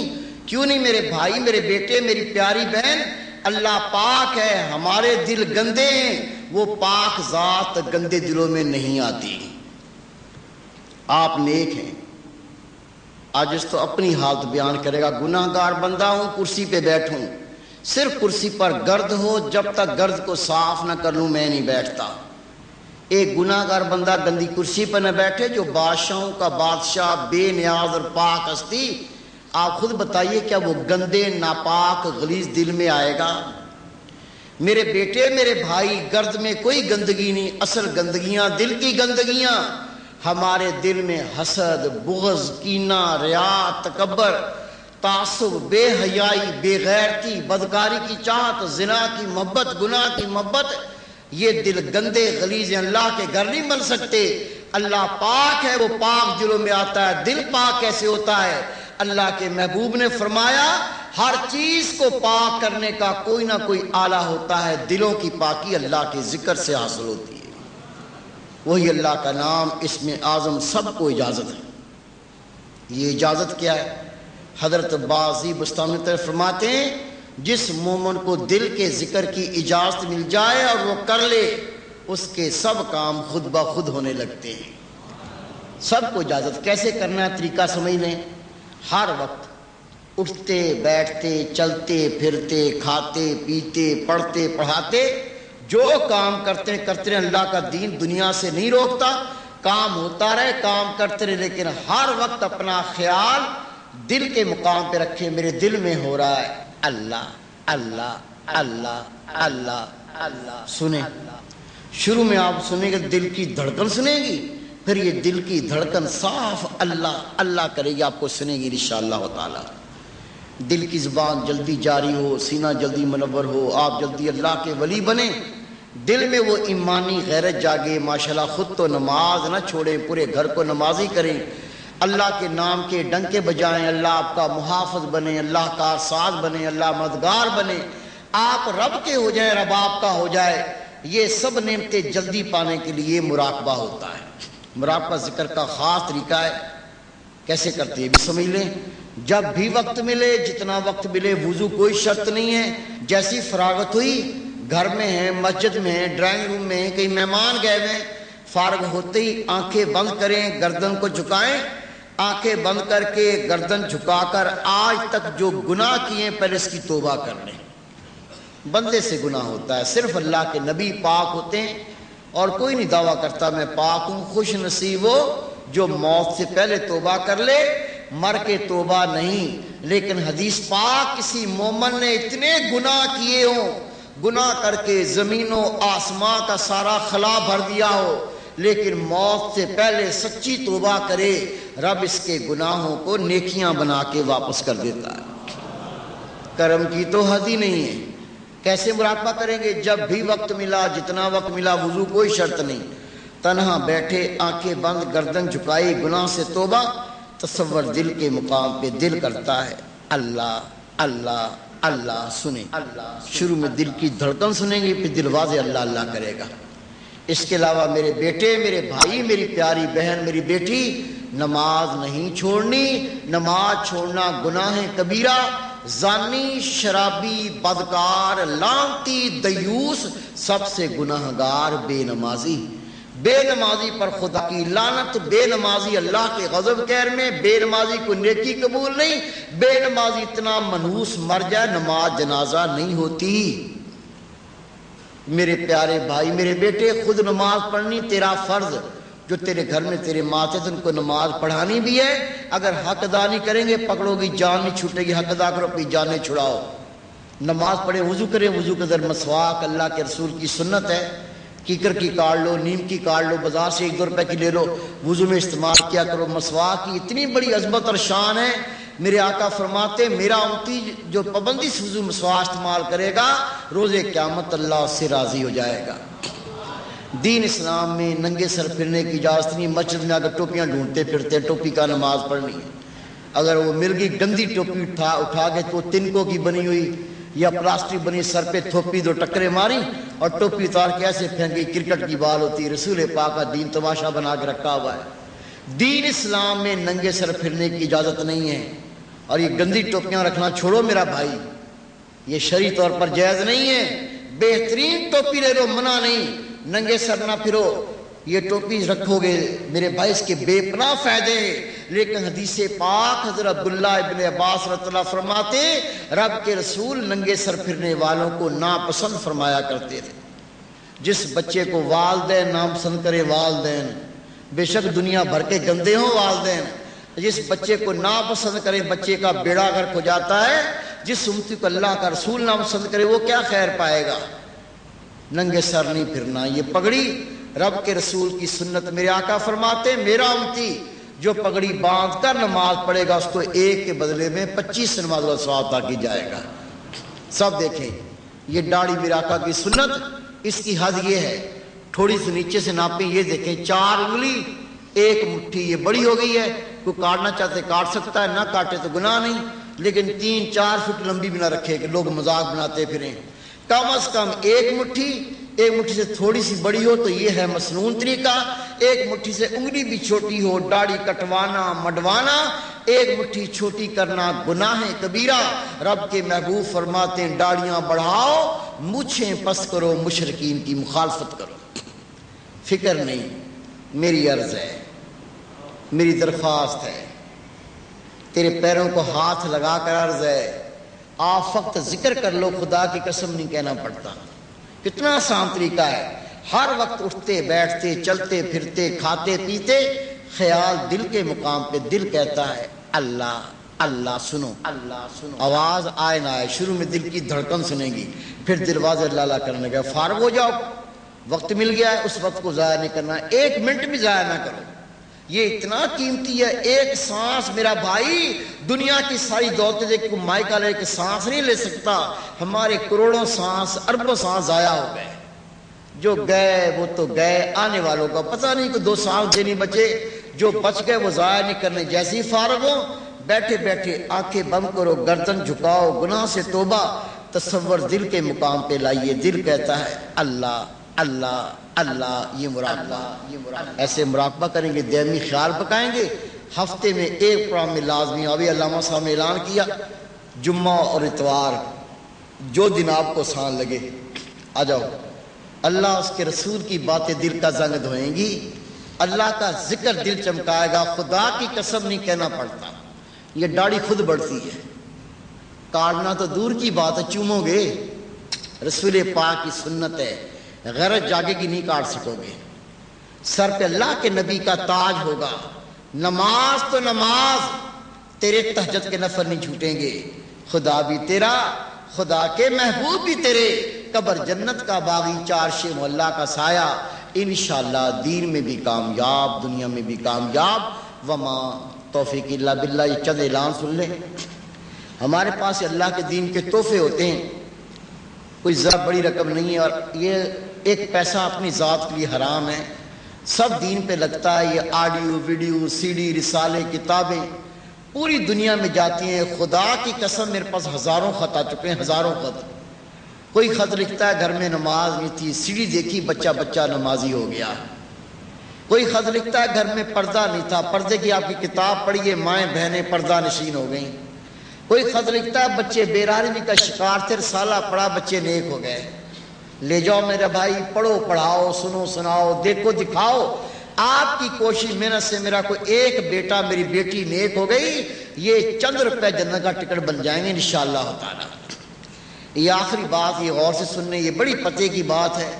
کیوں نہیں میرے بھائی، میرے بیٹے، میری پیاری بہن؟ اللہ پاک ہے، ہمارے دل گندے ہیں، وہ پاک ذات گندے دلوں میں نہیں آتی۔ آپ نیک ہیں، آج اس تو اپنی حالت بیان کرے گا، گناہ گار بندہ ہوں، کرسی پہ بیٹھوں، صرف کرسی پر گرد ہو، جب تک گرد کو صاف نہ کر لوں میں نہیں بیٹھتا۔ ایک گناہ گار بندہ گندی کرسی پر نہ بیٹھے جو بادشاہوں کا بادشاہ، بے نیاز اور پاک ہستی، آپ خود بتائیے کیا وہ گندے ناپاک غلیظ دل میں آئے گا؟ میرے بیٹے، میرے بھائی، گرد میں کوئی گندگی نہیں، اصل گندگیاں دل کی گندگیاں۔ ہمارے دل میں حسد، بغض، کینہ، ریا، تکبر، تعصب، بے حیائی، بے غیرتی، بدکاری کی چاہت، زنا کی محبت، گناہ کی محبت، یہ دل گندے غلیظ اللہ کے گھر نہیں بن سکتے۔ اللہ پاک ہے، وہ پاک دلوں میں آتا ہے۔ دل پاک کیسے ہوتا ہے؟ اللہ کے محبوب نے فرمایا ہر چیز کو پاک کرنے کا کوئی نہ کوئی آلہ ہوتا ہے، دلوں کی پاکی اللہ کے ذکر سے حاصل ہوتی ہے۔ وہی اللہ کا نام، اسم اعظم، سب کو اجازت ہے۔ یہ اجازت کیا ہے؟ حضرت بازی بستانی طرف فرماتے ہیں جس مومن کو دل کے ذکر کی اجازت مل جائے اور وہ کر لے، اس کے سب کام خود بخود ہونے لگتے ہیں۔ سب کو اجازت، کیسے کرنا ہے طریقہ سمجھ لیں۔ ہر وقت اٹھتے بیٹھتے چلتے پھرتے کھاتے پیتے پڑھتے پڑھاتے جو کام کرتے رہے، اللہ کا دین دنیا سے نہیں روکتا، کام ہوتا رہے، کام کرتے رہے، لیکن ہر وقت اپنا خیال دل کے مقام پہ رکھے، میرے دل میں ہو رہا ہے اللہ اللہ اللہ اللہ اللہ۔ سنیں، شروع میں آپ سنیں گے دل کی دھڑکن سنیں گی، پھر یہ دل کی دھڑکن صاف اللہ اللہ کرے گی، آپ کو سنے گی انشاءاللہ تعالی۔ دل کی زبان جلدی جاری ہو، سینہ جلدی منور ہو، آپ جلدی اللہ کے ولی بنیں، دل میں وہ ایمانی غیرت جاگے، ماشاءاللہ خود تو نماز نہ چھوڑیں، پورے گھر کو نمازی کریں۔ اللہ کے نام کے ڈنکے بجائیں، اللہ آپ کا محافظ بنے، اللہ کا ساز بنے، اللہ مددگار بنے، آپ رب کے ہو جائیں، رب آپ کا ہو جائے۔ یہ سب نعمتیں جلدی پانے کے لیے مراقبہ ہوتا ہے۔ مراقبہ ذکر کا خاص طریقہ ہے، کیسے کرتے ہیں بھی سمجھ لیں۔ جب بھی وقت ملے، جتنا وقت ملے، وضو کوئی شرط نہیں ہے، جیسی فراغت ہوئی، گھر میں ہیں، مسجد میں ہیں، ڈرائنگ روم میں ہیں، کئی مہمان گئے ہوئے، فارغ ہوتے ہی آنکھیں بند کریں، گردن کو جھکائیں، آنکھیں بند کر کے گردن جھکا کر آج تک جو گناہ کیے پہلے اس کی توبہ کر لیں۔ بندے سے گناہ ہوتا ہے، صرف اللہ کے نبی پاک ہوتے ہیں، اور کوئی نہیں دعویٰ کرتا میں پاک ہوں۔ خوش نصیب ہو جو موت سے پہلے توبہ کر لے، مر کے توبہ نہیں۔ لیکن حدیث پاک کسی مومن نے اتنے گناہ کیے ہوں، گناہ کر کے زمین و آسمان کا سارا خلا بھر دیا ہو، لیکن موت سے پہلے سچی توبہ کرے، رب اس کے گناہوں کو نیکیاں بنا کے واپس کر دیتا ہے۔ کرم کی تو حد ہی نہیں ہے۔ کیسے مراقبہ کریں گے؟ جب بھی وقت ملا، جتنا وقت ملا، وضو کوئی شرط نہیں، تنہا بیٹھے، آنکھیں بند، گردن جھکائی، گناہ سے توبہ، تصور دل کے مقام پہ دل کرتا ہے اللہ اللہ اللہ۔ سنیں، شروع میں دل کی دھڑکن سنیں گے، پھر دل واضح اللہ اللہ کرے گا۔ اس کے علاوہ میرے بیٹے، میرے بھائی، میری پیاری بہن، میری بیٹی، نماز نہیں چھوڑنی۔ نماز چھوڑنا گناہ کبیرہ۔ زانی، شرابی، بدکار، لعنتی، دیوس، سب سے گناہگار بے نمازی۔ بے نمازی پر خدا کی لعنت، بے نمازی اللہ کے غضب کہر میں، بے نمازی کو نیکی قبول نہیں، بے نمازی اتنا منحوس مر جائے نماز جنازہ نہیں ہوتی۔ میرے پیارے بھائی، میرے بیٹے، خود نماز پڑھنی تیرا فرض، جو تیرے گھر میں تیرے ماتے تھے ان کو نماز پڑھانی بھی ہے۔ اگر حق ادا نہیں کریں گے پکڑو گی، جان نہیں چھوٹے گی، حق ادا کرو اپنی جانیں چھڑاؤ۔ نماز پڑھیں، وضو کریں، وضو کے در مسواک اللہ کے رسول کی سنت ہے، کیکر کی کاٹ لو، نیم کی کاٹ لو، بازار سے 1-2 روپے کی لے لو، وضو میں استعمال کیا کرو۔ مسواک کی اتنی بڑی عظمت اور شان ہے، میرے آقا فرماتے میرا امتی جو پابندی سے وضو مسواک استعمال کرے گا، روز قیامت اللہ اس سے راضی ہو جائے گا۔ دین اسلام میں ننگے سر پھرنے کی اجازت نہیں۔ مسجد میں اگر ٹوپیاں ڈھونڈتے پھرتے، ٹوپی کا نماز پڑھنی ہے، اگر وہ مل گئی گندی ٹوپی اٹھا کے تو تنکوں کی بنی ہوئی یا پلاسٹک بنی، سر پہ تھوپی، 2 ٹکرے ماری اور ٹوپی اتار کے ایسے پھینکی، کرکٹ کی بال ہوتی۔ رسول پاک کا دین تماشا بنا کے رکھا ہوا ہے۔ دین اسلام میں ننگے سر پھرنے کی اجازت نہیں ہے، اور یہ گندی ٹوپیاں رکھنا چھوڑو میرا بھائی، یہ شرعی طور پر جائز نہیں ہے۔ بہترین ٹوپی لے لو، منع نہیں، ننگے سر نہ پھرو۔ یہ ٹوپی رکھو گے میرے بھائی اس کے بے پناہ فائدے ہیں، لیکن حدیث پاک حضرت عبداللہ ابن عباس رضی اللہ فرماتے رب کے رسول ننگے سر پھرنے والوں کو ناپسند فرمایا کرتے تھے۔ جس بچے کو والدین ناپسند کرے، والدین بے شک دنیا بھر کے گندے ہوں والدین، جس بچے کو ناپسند کرے بچے کا بیڑا غرق ہو جاتا ہے۔ جس امتی کو اللہ کا رسول ناپسند کرے وہ کیا خیر پائے گا؟ ننگے سر نہیں پھرنا، یہ پگڑی رب کے رسول کی سنت۔ میرے آقا فرماتے میرا امتی جو پگڑی باندھ کر نماز پڑھے گا اس کو 1 کے بدلے میں 25 نماز کا ثواب عطا کی جائے گا۔ سب دیکھیں، یہ داڑھی میرے آقا کی سنت، اس کی حد یہ ہے، تھوڑی سی نیچے سے ناپیں، یہ دیکھیں 4 انگلی 1 مٹھی، یہ بڑی ہو گئی ہے، کوئی کاٹنا چاہتے کاٹ سکتا ہے، نہ کاٹے تو گناہ نہیں، لیکن 3-4 فٹ لمبی بھی نہ رکھے کہ لوگ مذاق بناتے پھریں۔ کم از کم 1 مٹھی، 1 مٹھی سے تھوڑی سی بڑی ہو تو یہ ہے مسنون طریقہ، 1 مٹھی سے انگلی بھی چھوٹی ہو، داڑھی کٹوانا مڈوانا، 1 مٹھی چھوٹی کرنا گناہ کبیرہ۔ رب کے محبوب فرماتے ہیں داڑیاں بڑھاؤ، مونچھیں پست کرو، مشرکین کی مخالفت کرو۔ فکر نہیں، میری عرض ہے، میری درخواست ہے، تیرے پیروں کو ہاتھ لگا کر عرض ہے، آپ فقط ذکر کر لو، خدا کی قسم نہیں کہنا پڑتا۔ کتنا آسان طریقہ ہے، ہر وقت اٹھتے بیٹھتے چلتے پھرتے کھاتے پیتے خیال دل کے مقام پہ، دل کہتا ہے اللہ اللہ۔ سنو اللہ سنو، آواز آئے نہ آئے، شروع میں دل کی دھڑکن سنیں گی، پھر دل واضح اللہ اللہ کرنے لگا۔ فارغ ہو جاؤ، وقت مل گیا ہے، اس وقت کو ضائع نہیں کرنا، 1 منٹ بھی ضائع نہ کرو، یہ اتنا قیمتی ہے۔ 1 سانس میرا بھائی، دنیا کی ساری دولتیں دیکھ کو مائکا لے کے سانس نہیں لے سکتا، ہمارے کروڑوں سانس، اربوں سانس ضائع ہو گئے، جو گئے وہ تو گئے، آنے والوں کا پتہ نہیں کہ 2 سانس دینی بچے۔ جو بچ گئے وہ ضائع نہیں کرنے، جیسے ہی فارغ ہو بیٹھے بیٹھے آنکھیں بند کرو، گردن جھکاؤ، گناہ سے توبہ، تصور دل کے مقام پہ لائیے۔ دل کہتا ہے اللہ اللہ اللہ، یہ مراقبہ، ایسے مراقبہ کریں گے، دائمی خیال پکائیں گے۔ ہفتے میں ایک پروگرام میں لازمی، ابھی علامہ صاحب نے اعلان کیا جمعہ اور اتوار جو دن آپ کو آسان لگے آ جاؤ۔ اللہ اس کے رسول کی باتیں دل کا زنگ دھوئیں گی، اللہ کا ذکر دل چمکائے گا۔ خدا کی قسم نہیں کہنا پڑتا، یہ داڑھی خود بڑھتی ہے، کاٹنا تو دور کی بات ہے، چومو گے۔ رسول پاک کی سنت ہے، غیرت جاگے گی نہیں کاٹ سکو گے۔ سر پہ اللہ کے نبی کا تاج ہوگا۔ نماز تو نماز، تیرے تہجد کے نفل نہیں چھوٹیں گے۔ خدا بھی تیرا، خدا کے محبوب بھی تیرے، قبر جنت کا باغی، چارش محلہ کا سایہ، انشاءاللہ دین میں بھی کامیاب، دنیا میں بھی کامیاب۔ وما توفیق الا باللہ۔ یہ چند اعلان سن لیں، ہمارے پاس اللہ کے دین کے تحفے ہوتے ہیں، کوئی ذرا بڑی رقم نہیں ہے، اور یہ ایک پیسہ اپنی ذات کے لیے حرام ہے، سب دین پہ لگتا ہے۔ یہ آڈیو ویڈیو سی ڈی رسالے کتابیں پوری دنیا میں جاتی ہیں۔ خدا کی قسم میرے پاس ہزاروں خط آ چکے ہیں، ہزاروں خط۔ کوئی خط لکھتا ہے گھر میں نماز نہیں تھی، سی ڈی دیکھی بچہ نمازی ہو گیا۔ کوئی خط لکھتا ہے گھر میں پردہ نہیں تھا، پردے کی آپ کی کتاب پڑھیے، مائیں بہنیں پردہ نشین ہو گئیں۔ کوئی خط لکھتا ہے بچے بےراہمی کا شکار تھے، رسالہ پڑھا بچے نیک ہو گئے۔ لے جاؤ میرے بھائی، پڑھو پڑھاؤ، سنو سناؤ، دیکھو دکھاؤ۔ آپ کی کوشش محنت سے میرا کوئی ایک بیٹا میری بیٹی نیک ہو گئی، یہ چند روپے جنت کا ٹکٹ بن جائیں گے انشاءاللہ تعالی۔ یہ آخری بات، یہ غور سے سننے، یہ بڑی پتے کی بات ہے۔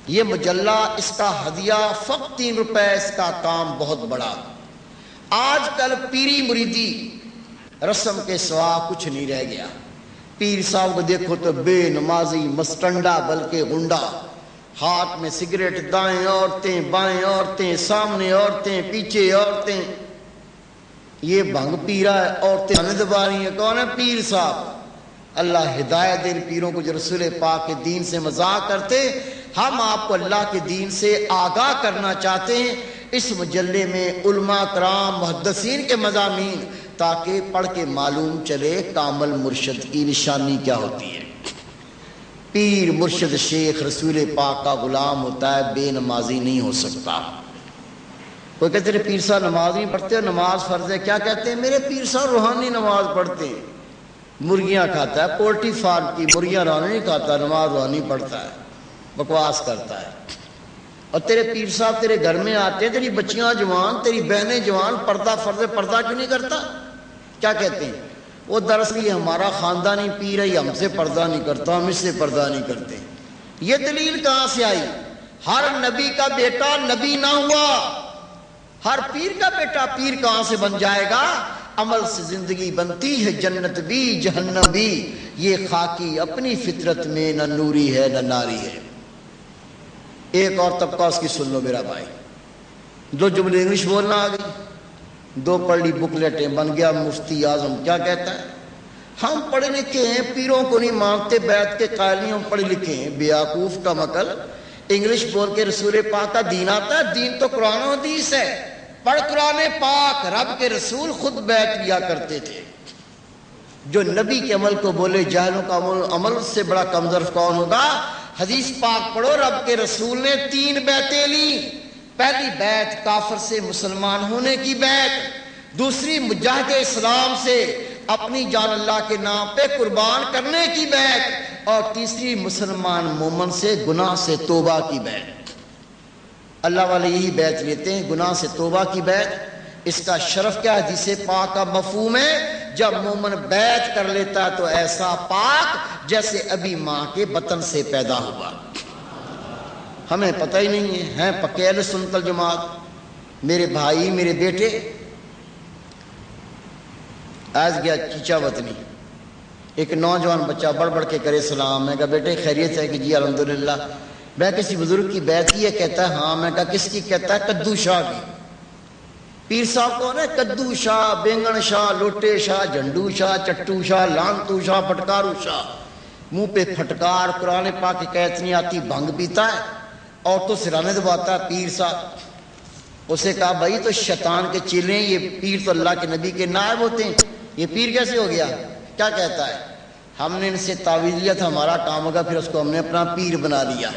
یہ مجلہ، اس کا ہدیہ فقط 3 روپے، اس کا کام بہت بڑا۔ آج کل پیری مریدی رسم کے سوا کچھ نہیں رہ گیا۔ پیر صاحب کو دیکھو تو بے نمازی، مستنڈا بلکہ غنڈا، ہاتھ میں سگریٹ، دائیں عورتیں بائیں عورتیں، سامنے عورتیں پیچھے عورتیں، یہ بھنگ پی رہا ہے، عورتیں گانے دبا رہی ہیں۔ کون ہے؟ پیر صاحب۔ اللہ ہدایت دے پیروں کو جو رسول پاک کے دین سے مذاق کرتے۔ ہم آپ کو اللہ کے دین سے آگاہ کرنا چاہتے ہیں۔ اس مجلے میں علماء کرام محدثین کے مضامین، تاکہ پڑھ کے معلوم چلے کامل مرشد کی نشانی کیا ہوتی ہے۔ پیر مرشد شیخ رسول پاک کا غلام ہوتا ہے، بے نمازی نہیں ہو سکتا۔ کوئی کہتے ہیں پیر صاحب نماز نہیں پڑھتے، نماز فرض ہے، کیا کہتے ہیں؟ میرے پیر صاحب روحانی نماز پڑھتے ہیں، مرغیاں کھاتا ہے، پولٹری فارم کی مرغیاں روحانی نہیں کھاتا، نماز روحانی پڑھتا ہے، بکواس کرتا ہے۔ اور تیرے پیر صاحب تیرے گھر میں آتے ہیں، تیری بچیاں جوان، تیری بہنیں جوان، پردہ فرض ہے، پردہ کیوں نہیں کرتا؟ کیا کہتے ہیں؟ وہ دراصل یہ ہمارا خاندانی پیر ہے، ہم سے پردہ نہیں کرتا، ہم اس سے پردہ نہیں کرتے۔ یہ دلیل کہاں سے آئی؟ ہر نبی کا بیٹا نبی نہ ہوا، ہر پیر کا بیٹا پیر کہاں سے بن جائے گا؟ عمل سے زندگی بنتی ہے، جنت بھی جہنم بھی۔ یہ خاکی اپنی فطرت میں نہ نوری ہے نہ ناری ہے۔ ایک اور طبقہ اس کی سن لو میرا بھائی، دو جملے انگلش بولنا آ گئی، دو پڑھ لی بکلیٹیں، بن گیا مفتی اعظم۔ کیا کہتا ہے؟ ہم پڑھے لکھے ہیں، پیروں کو نہیں مانتے، بیعت کے قائل نہیں، ہم پڑھے لکھے ہیں۔ بیوقوف کا مکل، انگلش بول کے رسول پاک کا دین آتا ہے؟ دین تو قرآن و حدیث ہے۔ پڑھ قرآن پاک، رب کے رسول خود بیعت لیا کرتے تھے۔ جو نبی کے عمل کو بولے، جاہلوں کا عمل سے بڑا کمزور کون ہوگا؟ حدیث پاک پڑھو، رب کے رسول نے 3 بیعتیں لی۔ پہلی بیعت کافر سے مسلمان ہونے کی بیعت، دوسری مجاہد اسلام سے اپنی جان اللہ کے نام پہ قربان کرنے کی بیعت، اور تیسری مسلمان مومن سے گناہ سے توبہ کی بیعت۔ اللہ والے یہی بیعت لیتے ہیں، گناہ سے توبہ کی بیعت۔ اس کا شرف کیا؟ حدیث پاک کا مفہوم ہے، جب مومن بیعت کر لیتا تو ایسا پاک جیسے ابھی ماں کے بطن سے پیدا ہوا۔ ہمیں پتہ ہی نہیں ہے پکے اہل سنت الجماعت۔ میرے بھائی، میرے بیٹے، آج گیا چیچا وطنی، ایک نوجوان بچہ بڑھ بڑھ کے کرے سلام۔ میں کہا بیٹے خیریت ہے؟ کہ جی الحمدللہ۔ میں کسی بزرگ کی بیعت کی ہے؟ کہتا ہے ہاں۔ میں کہا کس کی؟ کہتا ہے کدو شاہ کی۔ پیر صاحب کون ہے؟ کدو شاہ، بینگن شاہ، لوٹے شاہ، جھنڈو شاہ، چٹو شاہ، لانتو شاہ، پھٹکارو شاہ۔ منہ پہ پھٹکار، قرآن پاک کی قید نہیں آتی، بھنگ پیتا ہے، عورتوں سے رانے دباتا ہے۔ پیر صاحب اسے کہا بھائی تو شیطان کے چیلے ہیں، یہ پیر تو اللہ کے نبی کے نائب ہوتے ہیں، یہ پیر کیسے ہو گیا؟ کیا کہتا ہے؟ ہم نے ان سے تعویذ لیا تھا، ہمارا کام ہوگا، پھر اس کو ہم نے اپنا پیر بنا لیا۔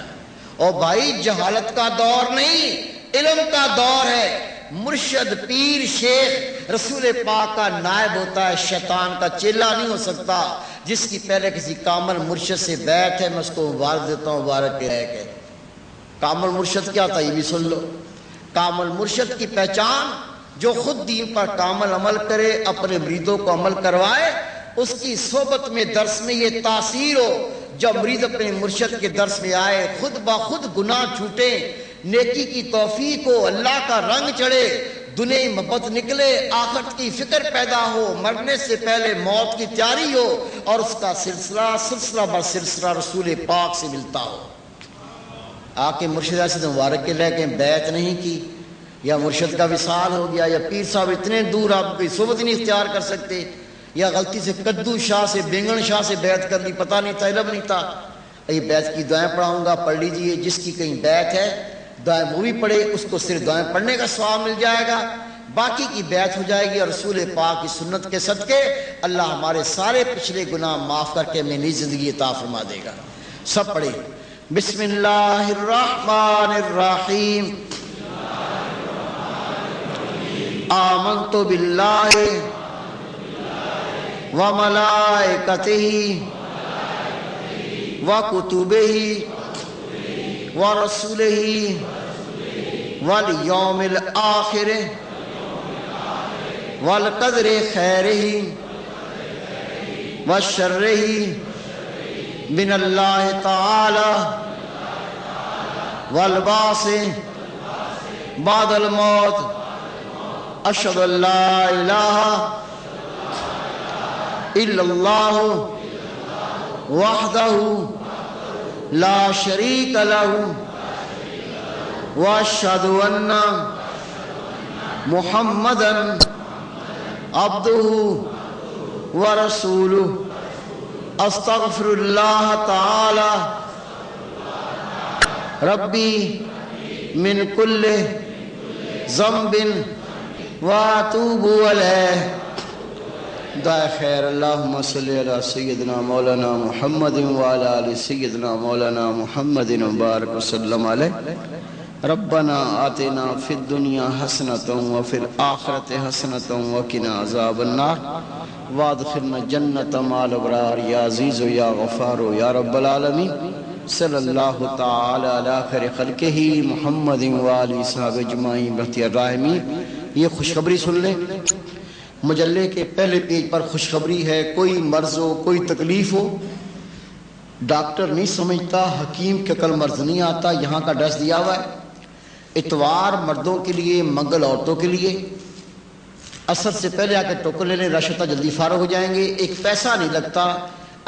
اور بھائی جہالت کا دور نہیں، علم کا دور ہے۔ مرشد، پیر، شیخ رسول پاک کا نائب ہوتا ہے، شیطان کا چیلا نہیں ہو سکتا۔ جس کی پہلے کسی کامل مرشد سے بیعت ہے، میں اس کو مبارک دیتا ہوں، مبارک کے کامل مرشد کیا تھا یہ بھی سن لو۔ کامل مرشد کی پہچان جو خود دین پر کامل عمل کرے، اپنے مریدوں کو عمل کروائے، اس کی صحبت میں درس میں یہ تاثیر ہو، جب مرید اپنے مرشد کے درس میں آئے خود بخود گناہ چھوٹے، نیکی کی توفیق ہو، اللہ کا رنگ چڑھے، دنیا محبت نکلے، آخرت کی فکر پیدا ہو، مرنے سے پہلے موت کی تیاری ہو، اور اس کا سلسلہ بر سلسلہ رسول پاک سے ملتا ہو۔ آ کے مرشد ایسے مبارک کے لے کے بیعت نہیں کی، یا مرشد کا وصال ہو گیا، یا پیر صاحب اتنے دور آپ کی صحبت نہیں اختیار کر سکتے، یا غلطی سے کدو شاہ سے، بینگن شاہ سے بیعت کر لی، پتہ نہیں تھا، علم نہیں تھا۔ یہ بیعت کی دعائیں پڑھاؤں گا، پڑھ لیجئے، جس کی کہیں بیعت ہے دعائیں وہ بھی پڑھے، اس کو صرف دعائیں پڑھنے کا ثواب مل جائے گا، باقی کی بیعت ہو جائے گی، اور رسول پاک کی سنت کے صدقے اللہ ہمارے سارے پچھلے گناہ معاف کر کے ہمیں نئی زندگی عطا فرما دے گا۔ سب پڑھے بسم اللہ الرحمن الرحیم۔ آمنت باللہ وملائکتہ وکتبہ ورسلہ والیوم الآخر والقدر خیرہ وشرہ من اللہ تعالی والبعث بعد الموت۔ اشہد ان لا الہ الا اللہ وحدہ لا شریک لہ واشہد ان محمدا عبدہ ورسولہ۔ استغفر اللہ تعالی ربی من کل ذنب واتوب الیہ۔ دعائے خیر۔ اللہم صلی علی سیدنا مولانا محمد وعلی آل سیدنا مولانا محمد مبارک وسلم علیہ۔ ربنا آتنا فی الدنیا حسنۃ وفی الآخرۃ حسنۃ وقنا عذاب النار وادخلنا جنۃ مع الابرار یا عزیز یا غفار یا رب العالمین۔ صلی اللہ تعالی علی خیر خلقہ محمد وآلہ صحابہ اجمعین برحمتہ الراحمین۔ یہ خوشخبری سن لیں، مجلے کے پہلے پیج پر خوشخبری ہے۔ کوئی مرض ہو، کوئی تکلیف ہو، ڈاکٹر نہیں سمجھتا، حکیم کے عقل مرض نہیں آتا، یہاں کا ایڈریس دیا ہوا ہے۔ اتوار مردوں کے لیے، منگل عورتوں کے لیے۔ عصر سے پہلے آ کے ٹوکن لے لیں، رش ہوتا جلدی فارغ ہو جائیں گے۔ ایک پیسہ نہیں لگتا،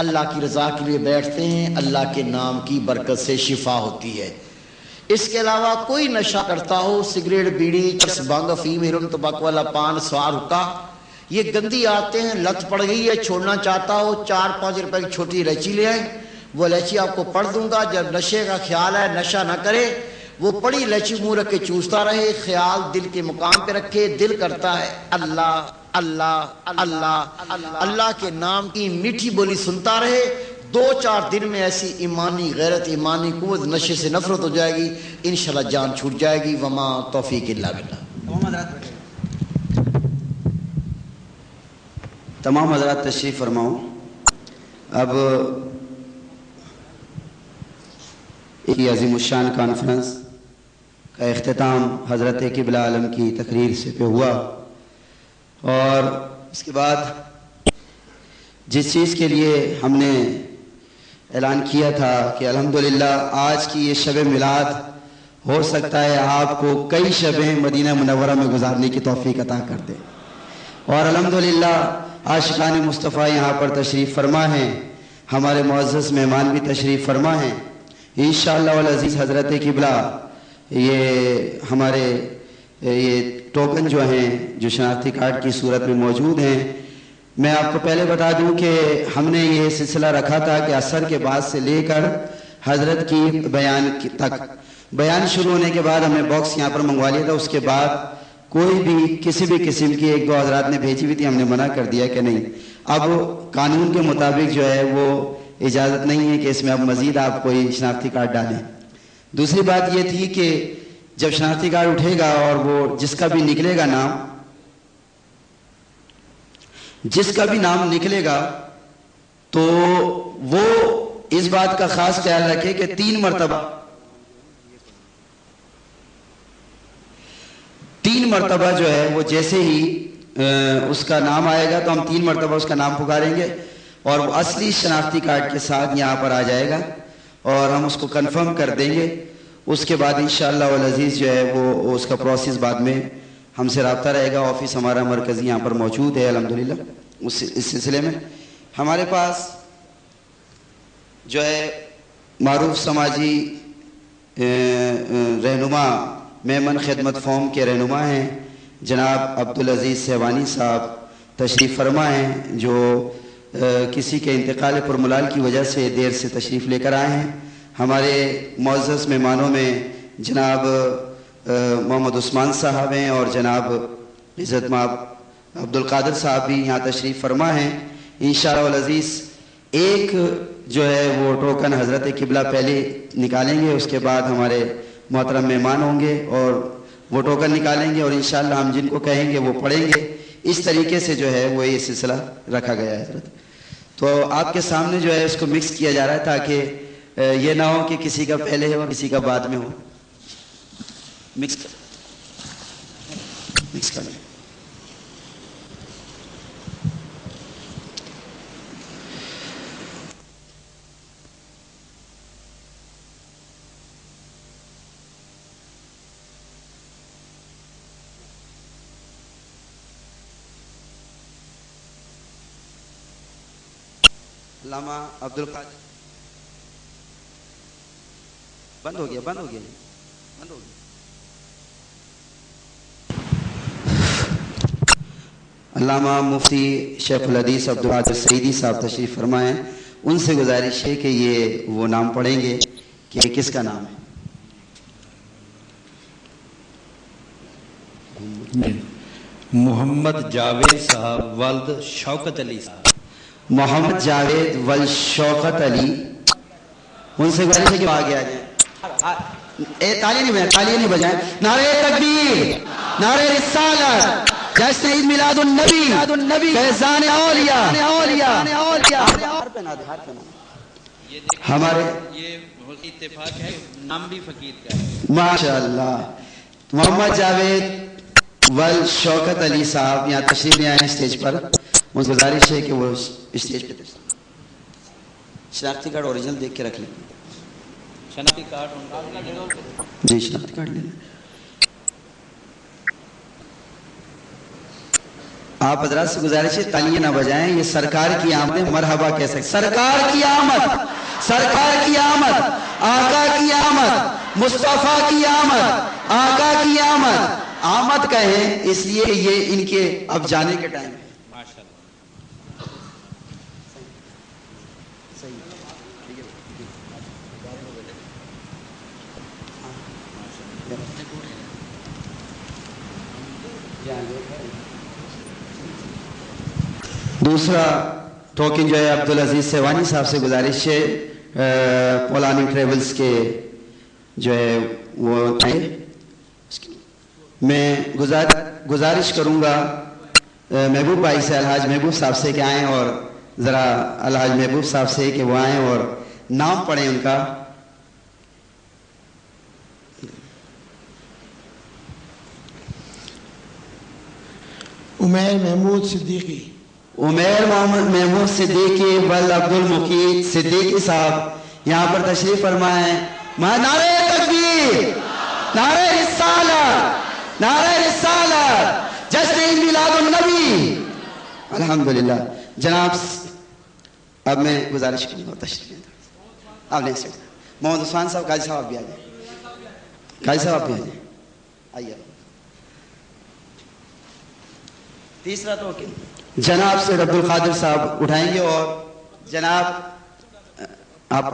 اللہ کی رضا کے لیے بیٹھتے ہیں، اللہ کے نام کی برکت سے شفا ہوتی ہے۔ اس کے علاوہ کوئی نشہ کرتا ہو، سگریٹ، بیڑی، چرس، بھنگ، افیم، ہیروئن، تمباکو والا پان، سوار، حقہ، یہ گندی آتے ہیں، لت پڑ گئی ہے، چھوڑنا چاہتا ہو 4-5 روپے کی چھوٹی الائچی لے آئیں، وہ الائچی آپ کو پڑھ دوں گا۔ جب نشے کا خیال ہے، نشہ نہ کرے، وہ پڑی الائچی منہ رکھ کے چوستا رہے، خیال دل کے مقام پہ رکھے، دل کرتا ہے اللہ اللہ اللہ اللہ کے نام کی میٹھی بولی سنتا رہے۔ 2-4 دن میں ایسی ایمانی غیرت، ایمانی قوت، نشے سے نفرت ہو جائے گی، انشاءاللہ جان چھوٹ جائے گی۔ وما توفیق الا باللہ۔ تمام حضرات تشریف فرماؤں۔ اب یہ عظیم الشان کانفرنس کا اختتام حضرت قبلہ عالم کی تقریر سے پہ ہوا، اور اس کے بعد جس چیز کے لیے ہم نے اعلان کیا تھا کہ الحمدللہ آج کی یہ شب میلاد ہو سکتا ہے آپ کو کئی شبیں مدینہ منورہ میں گزارنے کی توفیق عطا کر دے، اور الحمدللہ عاشقان مصطفیٰ یہاں پر تشریف فرما ہیں، ہمارے معزز مہمان بھی تشریف فرما ہیں۔ انشاءاللہ والعزیز حضرت قبلہ یہ ہمارے یہ ٹوکن جو ہیں، جو شناختی کارڈ کی صورت میں موجود ہیں، میں آپ کو پہلے بتا دوں کہ ہم نے یہ سلسلہ رکھا تھا کہ عصر کے بعد سے لے کر حضرت کی بیان تک بیان شروع ہونے کے بعد ہم نے باکس یہاں پر منگوا لیا تھا. اس کے بعد کوئی بھی کسی بھی قسم کی ایک دو حضرات نے بھیجی ہوئی تھی, ہم نے منع کر دیا کہ نہیں, اب قانون کے مطابق جو ہے وہ اجازت نہیں ہے کہ اس میں اب مزید آپ کوئی شناختی کارڈ ڈالیں. دوسری بات یہ تھی کہ جب شناختی کارڈ اٹھے گا اور وہ جس کا بھی نکلے گا نام, جس کا بھی نام نکلے گا تو وہ اس بات کا خاص خیال رکھے کہ 3 مرتبہ جو ہے وہ جیسے ہی اس کا نام آئے گا تو ہم 3 مرتبہ اس کا نام پکاریں گے اور وہ اصلی شناختی کارڈ کے ساتھ یہاں پر آ جائے گا اور ہم اس کو کنفرم کر دیں گے. اس کے بعد انشاءاللہ والعزیز جو ہے وہ اس کا پروسیس بعد میں ہم سے رابطہ رہے گا. آفس ہمارا مرکزی یہاں پر موجود ہے الحمدللہ. اس سلسلے میں ہمارے پاس جو ہے معروف سماجی رہنما میمن خدمت فوم کے رہنما ہیں جناب عبدالعزیز سیوانی صاحب تشریف فرما ہیں, جو کسی کے انتقال پرملال کی وجہ سے دیر سے تشریف لے کر آئے ہیں. ہمارے معزز مہمانوں میں جناب محمد عثمان صاحب ہیں اور جناب عزت مآب عبدالقادر صاحب بھی یہاں تشریف فرما ہیں. انشاءاللہ والعزیز ایک جو ہے وہ ٹوکن حضرت قبلہ پہلے نکالیں گے, اس کے بعد ہمارے محترم مہمان ہوں گے اور وہ ٹوکن نکالیں گے اور انشاءاللہ ہم جن کو کہیں گے وہ پڑھیں گے. اس طریقے سے جو ہے وہ یہ سلسلہ رکھا گیا ہے حضرت. تو آپ کے سامنے جو ہے اس کو مکس کیا جا رہا ہے تاکہ یہ نہ ہو کہ کسی کا پہلے ہو کسی کا بعد میں ہو. مکس کر لیں. علامہ عبدالقادر بند ہو گیا. علامہ مفتی شیخ الحدیث عبدالقادر سعیدی صاحب تشریف فرمائیں. ان سے گزارش ہے کہ یہ وہ نام پڑھیں گے کہ کس کا نام ہے. محمد جاوید صاحب ولد شوکت علی صاحب. محمد جاوید ولد شوکت علی. ان سے گزارش ہے کہ آگے آ جائیں. تالی نہیں بجائیں. نعرہ تکبیر, نعرہ رسالت, جشن عید میلاد النبی, فیضان اولیاء. ہمارے یہ اتفاق ہے, نام بھی فقیر کا ہے ماشاءاللہ. محمد جاوید ولد شوکت علی صاحب یہاں تشریف لے آئے ہیں اسٹیج پر. ان سے گزارش ہے کہ وہ اسٹیج پہ شناختی کارڈ اوریجنل دیکھ کے رکھ لیں. شناختی کارڈ جی شناختی کارڈ لے لیں. آپ حضرات سے گزارش ہے تالیاں نہ بجائیں. یہ سرکار کی آمد مرحبا کہہ سکتے. سرکار کی آمد, سرکار کی آمد, آقا کی آمد, مصطفیٰ کی آمد, آقا کی آمد. آمد کہیں اس لیے کہ یہ ان کے اب جانے کے ٹائم ہے. دوسرا ٹوکن جو ہے عبدالعزیز سیوانی صاحب سے گزارش ہے پولانی ٹریولز کے جو ہے وہ میں گزارش کروں گا محبوب بھائی سے, الحاج محبوب صاحب سے کہ آئیں اور ذرا الحاج محبوب صاحب سے کہ وہ آئیں اور نام پڑھیں ان کا. عمیر محمود صدیقی. عمیر محمود صدیقی ولد عبد المقید صدیقی صاحب یہاں پر تشریف فرمائیں. نعرہ تکبیر, نعرہ رسالت, نعرہ رسالت, جشن عید میلاد النبی. الحمدللہ. جناب اب میں گزارش کروں گا تشریف آپ لیں. محمد عثمان صاحب, قاضی صاحب بھی آ جائیں. قاضی صاحب آپ بھی آ جائیں. آئیے. تیسرا ٹوکن جناب سید عبدالقادر صاحب اٹھائیں گے اور جناب آپ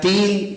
3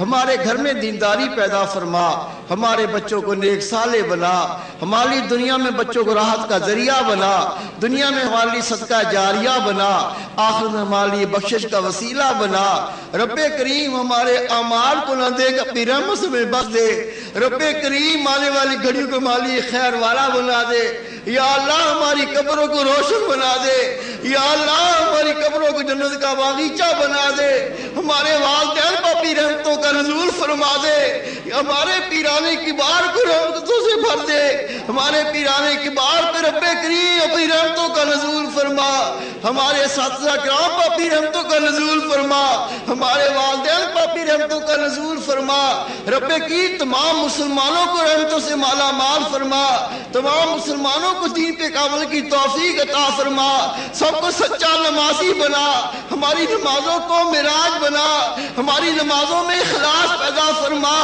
ہمارے گھر میں دینداری پیدا فرما، ہمارے بچوں کو نیک صالح بنا، ہماری دنیا میں بچوں کو راحت کا ذریعہ بنا، دنیا میں ہماری صدقہ جاریہ بنا، آخرت میں ہماری بخشش کا وسیلہ بنا۔ رب کریم ہمارے اعمال کو نہ دے اپنی رحمت سے بخش دے۔ رب کریم آنے والی گھڑیوں کو ہماری خیر والا بنا دے۔ یا اللہ ہماری قبروں کو روشن بنا دے۔ یا اللہ ہماری قبروں کو جنت کا باغیچہ بنا دے۔ ہمارے والدین پر اپنی رحمتوں کا نزول فرما دے۔ ہمارے پیرانے کبار کو رحمتوں سے بھر دے۔ ہمارے پیرانے کبار پہ رب کریم اپنی رحمتوں کا نزول فرما۔ ہمارے اساتذہ کرام پر اپنی رحمتوں کا نزول فرما۔ ہمارے والدین پر اپنی رحمتوں کا نزول فرما۔ رب کی تمام مسلمانوں کو رحمتوں سے مالا مال فرما۔ تمام مسلمانوں کو دین پہ عمل کی توفیق عطا فرما۔ سب کو سچا نمازی بنا۔ ہماری نمازوں کو معراج بنا۔ ہماری نمازوں میں اخلاص پیدا فرما۔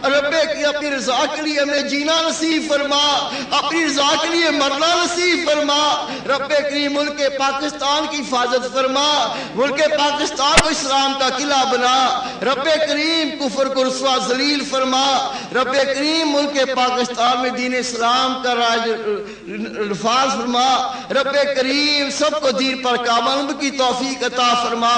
رب کی اپنی رضا کے لیے ہمیں جینا نصیب فرما، اپنی رضا کے لیے مرنا نصیب فرما۔ رب کی ملک پاکستان کی حفاظت فرما، ملک پاکستان کو اسلام کا قلعہ بنا۔ رب کریم کفر کو رسوا ذلیل فرما۔ رب کریم ملک پاکستان میں دین اسلام کا راج نفاذ فرما۔ رب کریم سب کو دین پر کامل کی توفیق عطا فرما۔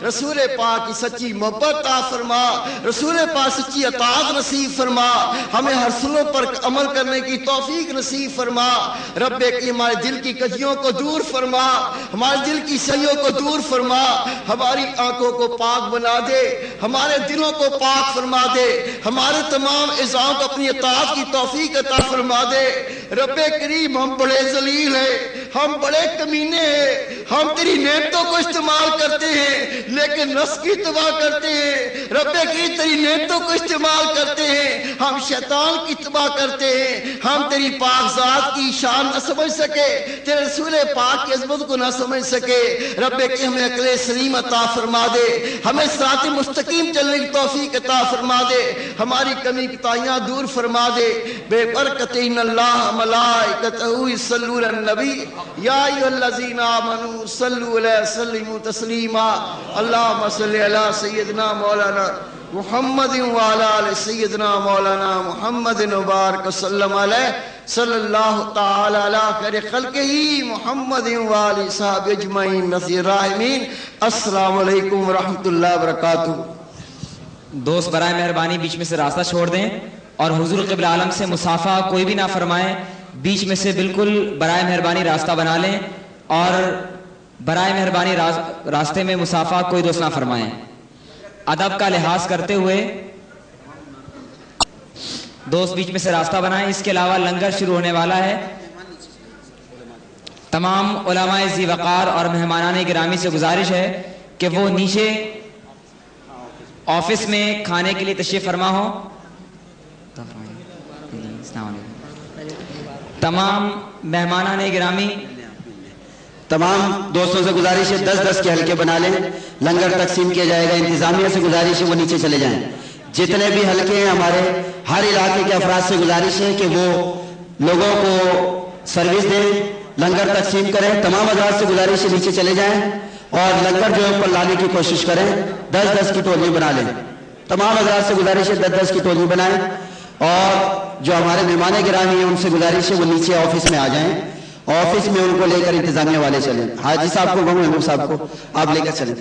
رسول پاک کی سچی محبت عطا فرما۔ رسول پاک سچی اطاعت نصیب فرما۔ ہمیں ہر سنوں پر عمل کرنے کی توفیق نصیب فرما۔ رب کی ہمارے دل کی کجیوں کو دور فرما، ہمارے دل کی سیوں کو دور فرما۔ ہماری آنکھوں کو پاک بنا دے، ہمارے دلوں کو پاک فرما دے، ہمارے تمام اعضاء کو اپنی اطاعت کی توفیق عطا فرما دے۔ رب کریم ہم بڑے ذلیل ہیں، ہم بڑے کمینے ہیں، ہم تیری نعمتوں کو استعمال کرتے ہیں لیکن نفس کی تباہ کرتے ہیں۔ رب کی تیری نعمتوں کو استعمال کرتے ہیں، ہم شیطان کی تباہ کرتے ہیں۔ ہم تیری پاک ذات کی شان نہ سمجھ سکے، تیرے رسول پاک کی عظمت کو نہ سمجھ سکے۔ رب کی ہمیں عقل سلیم عطا فرما دے، ہمیں صراط مستقیم چلنے کی توفیق عطا فرما دے، ہماری کمی کوتاہیاں دور فرما دے۔ بے برکت ان اللہ ملائکتہ یصلون علی النبی یا ایھا الذین آمنوا صلوا علیہ وسلموا تسلیما۔ اللہم صل علی سیدنا مولانا محمد وعلی آل سیدنا مولانا محمد وبارک وسلم علیہ صلی اللہ تعالی علی خیر خلقہ محمد وآلہ صحابہ اجمعین نصیر الراحمین۔ السلام علیکم ورحمۃ اللہ وبرکاتہ۔ دوست برائے مہربانی بیچ میں سے راستہ چھوڑ دیں اور حضور قبلہ عالم سے مصافحہ کوئی بھی نہ فرمائیں، بیچ میں سے بالکل برائے مہربانی راستہ بنا لیں اور برائے مہربانی راستے میں مصافحہ کوئی دوست نہ فرمائیں۔ ادب کا لحاظ کرتے ہوئے دوست بیچ میں سے راستہ بنائیں۔ اس کے علاوہ لنگر شروع ہونے والا ہے۔ تمام علماء ذی وقار اور مہمانان گرامی سے گزارش ہے کہ وہ نیچے آفس میں کھانے کے لیے تشریف فرما ہو۔ تمام مہمانان گرامی، تمام دوستوں سے گزارش ہے 10-10 کے حلقے بنا لیں، لنگر تقسیم کیا جائے گا۔ انتظامیہ سے گزارش ہے وہ نیچے چلے جائیں۔ جتنے بھی حلقے ہیں ہمارے ہر علاقے کے افراد سے گزارش ہے کہ وہ لوگوں کو سروس دیں، لنگر تقسیم کریں۔ تمام حضرات سے گزارش ہے نیچے چلے جائیں اور لنگر جو ہے اوپر لانے کی کوشش کریں۔ 10-10 کی ٹولی بنا لیں۔ تمام حضرات سے گزارش ہے 10-10 کی ٹولی بنائیں اور جو ہمارے مہمان گرامی ہیں ان سے گزارش ہے وہ نیچے آفس میں آ جائیں۔ آفس میں ان کو لے کر انتظامیہ والے چلیں۔ حاجی صاحب کو کہوں، محمود صاحب کو آپ لے کر چلیں۔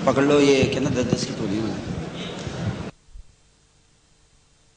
پکڑ لو یہ کہ نا 10-10 کی ٹولی میں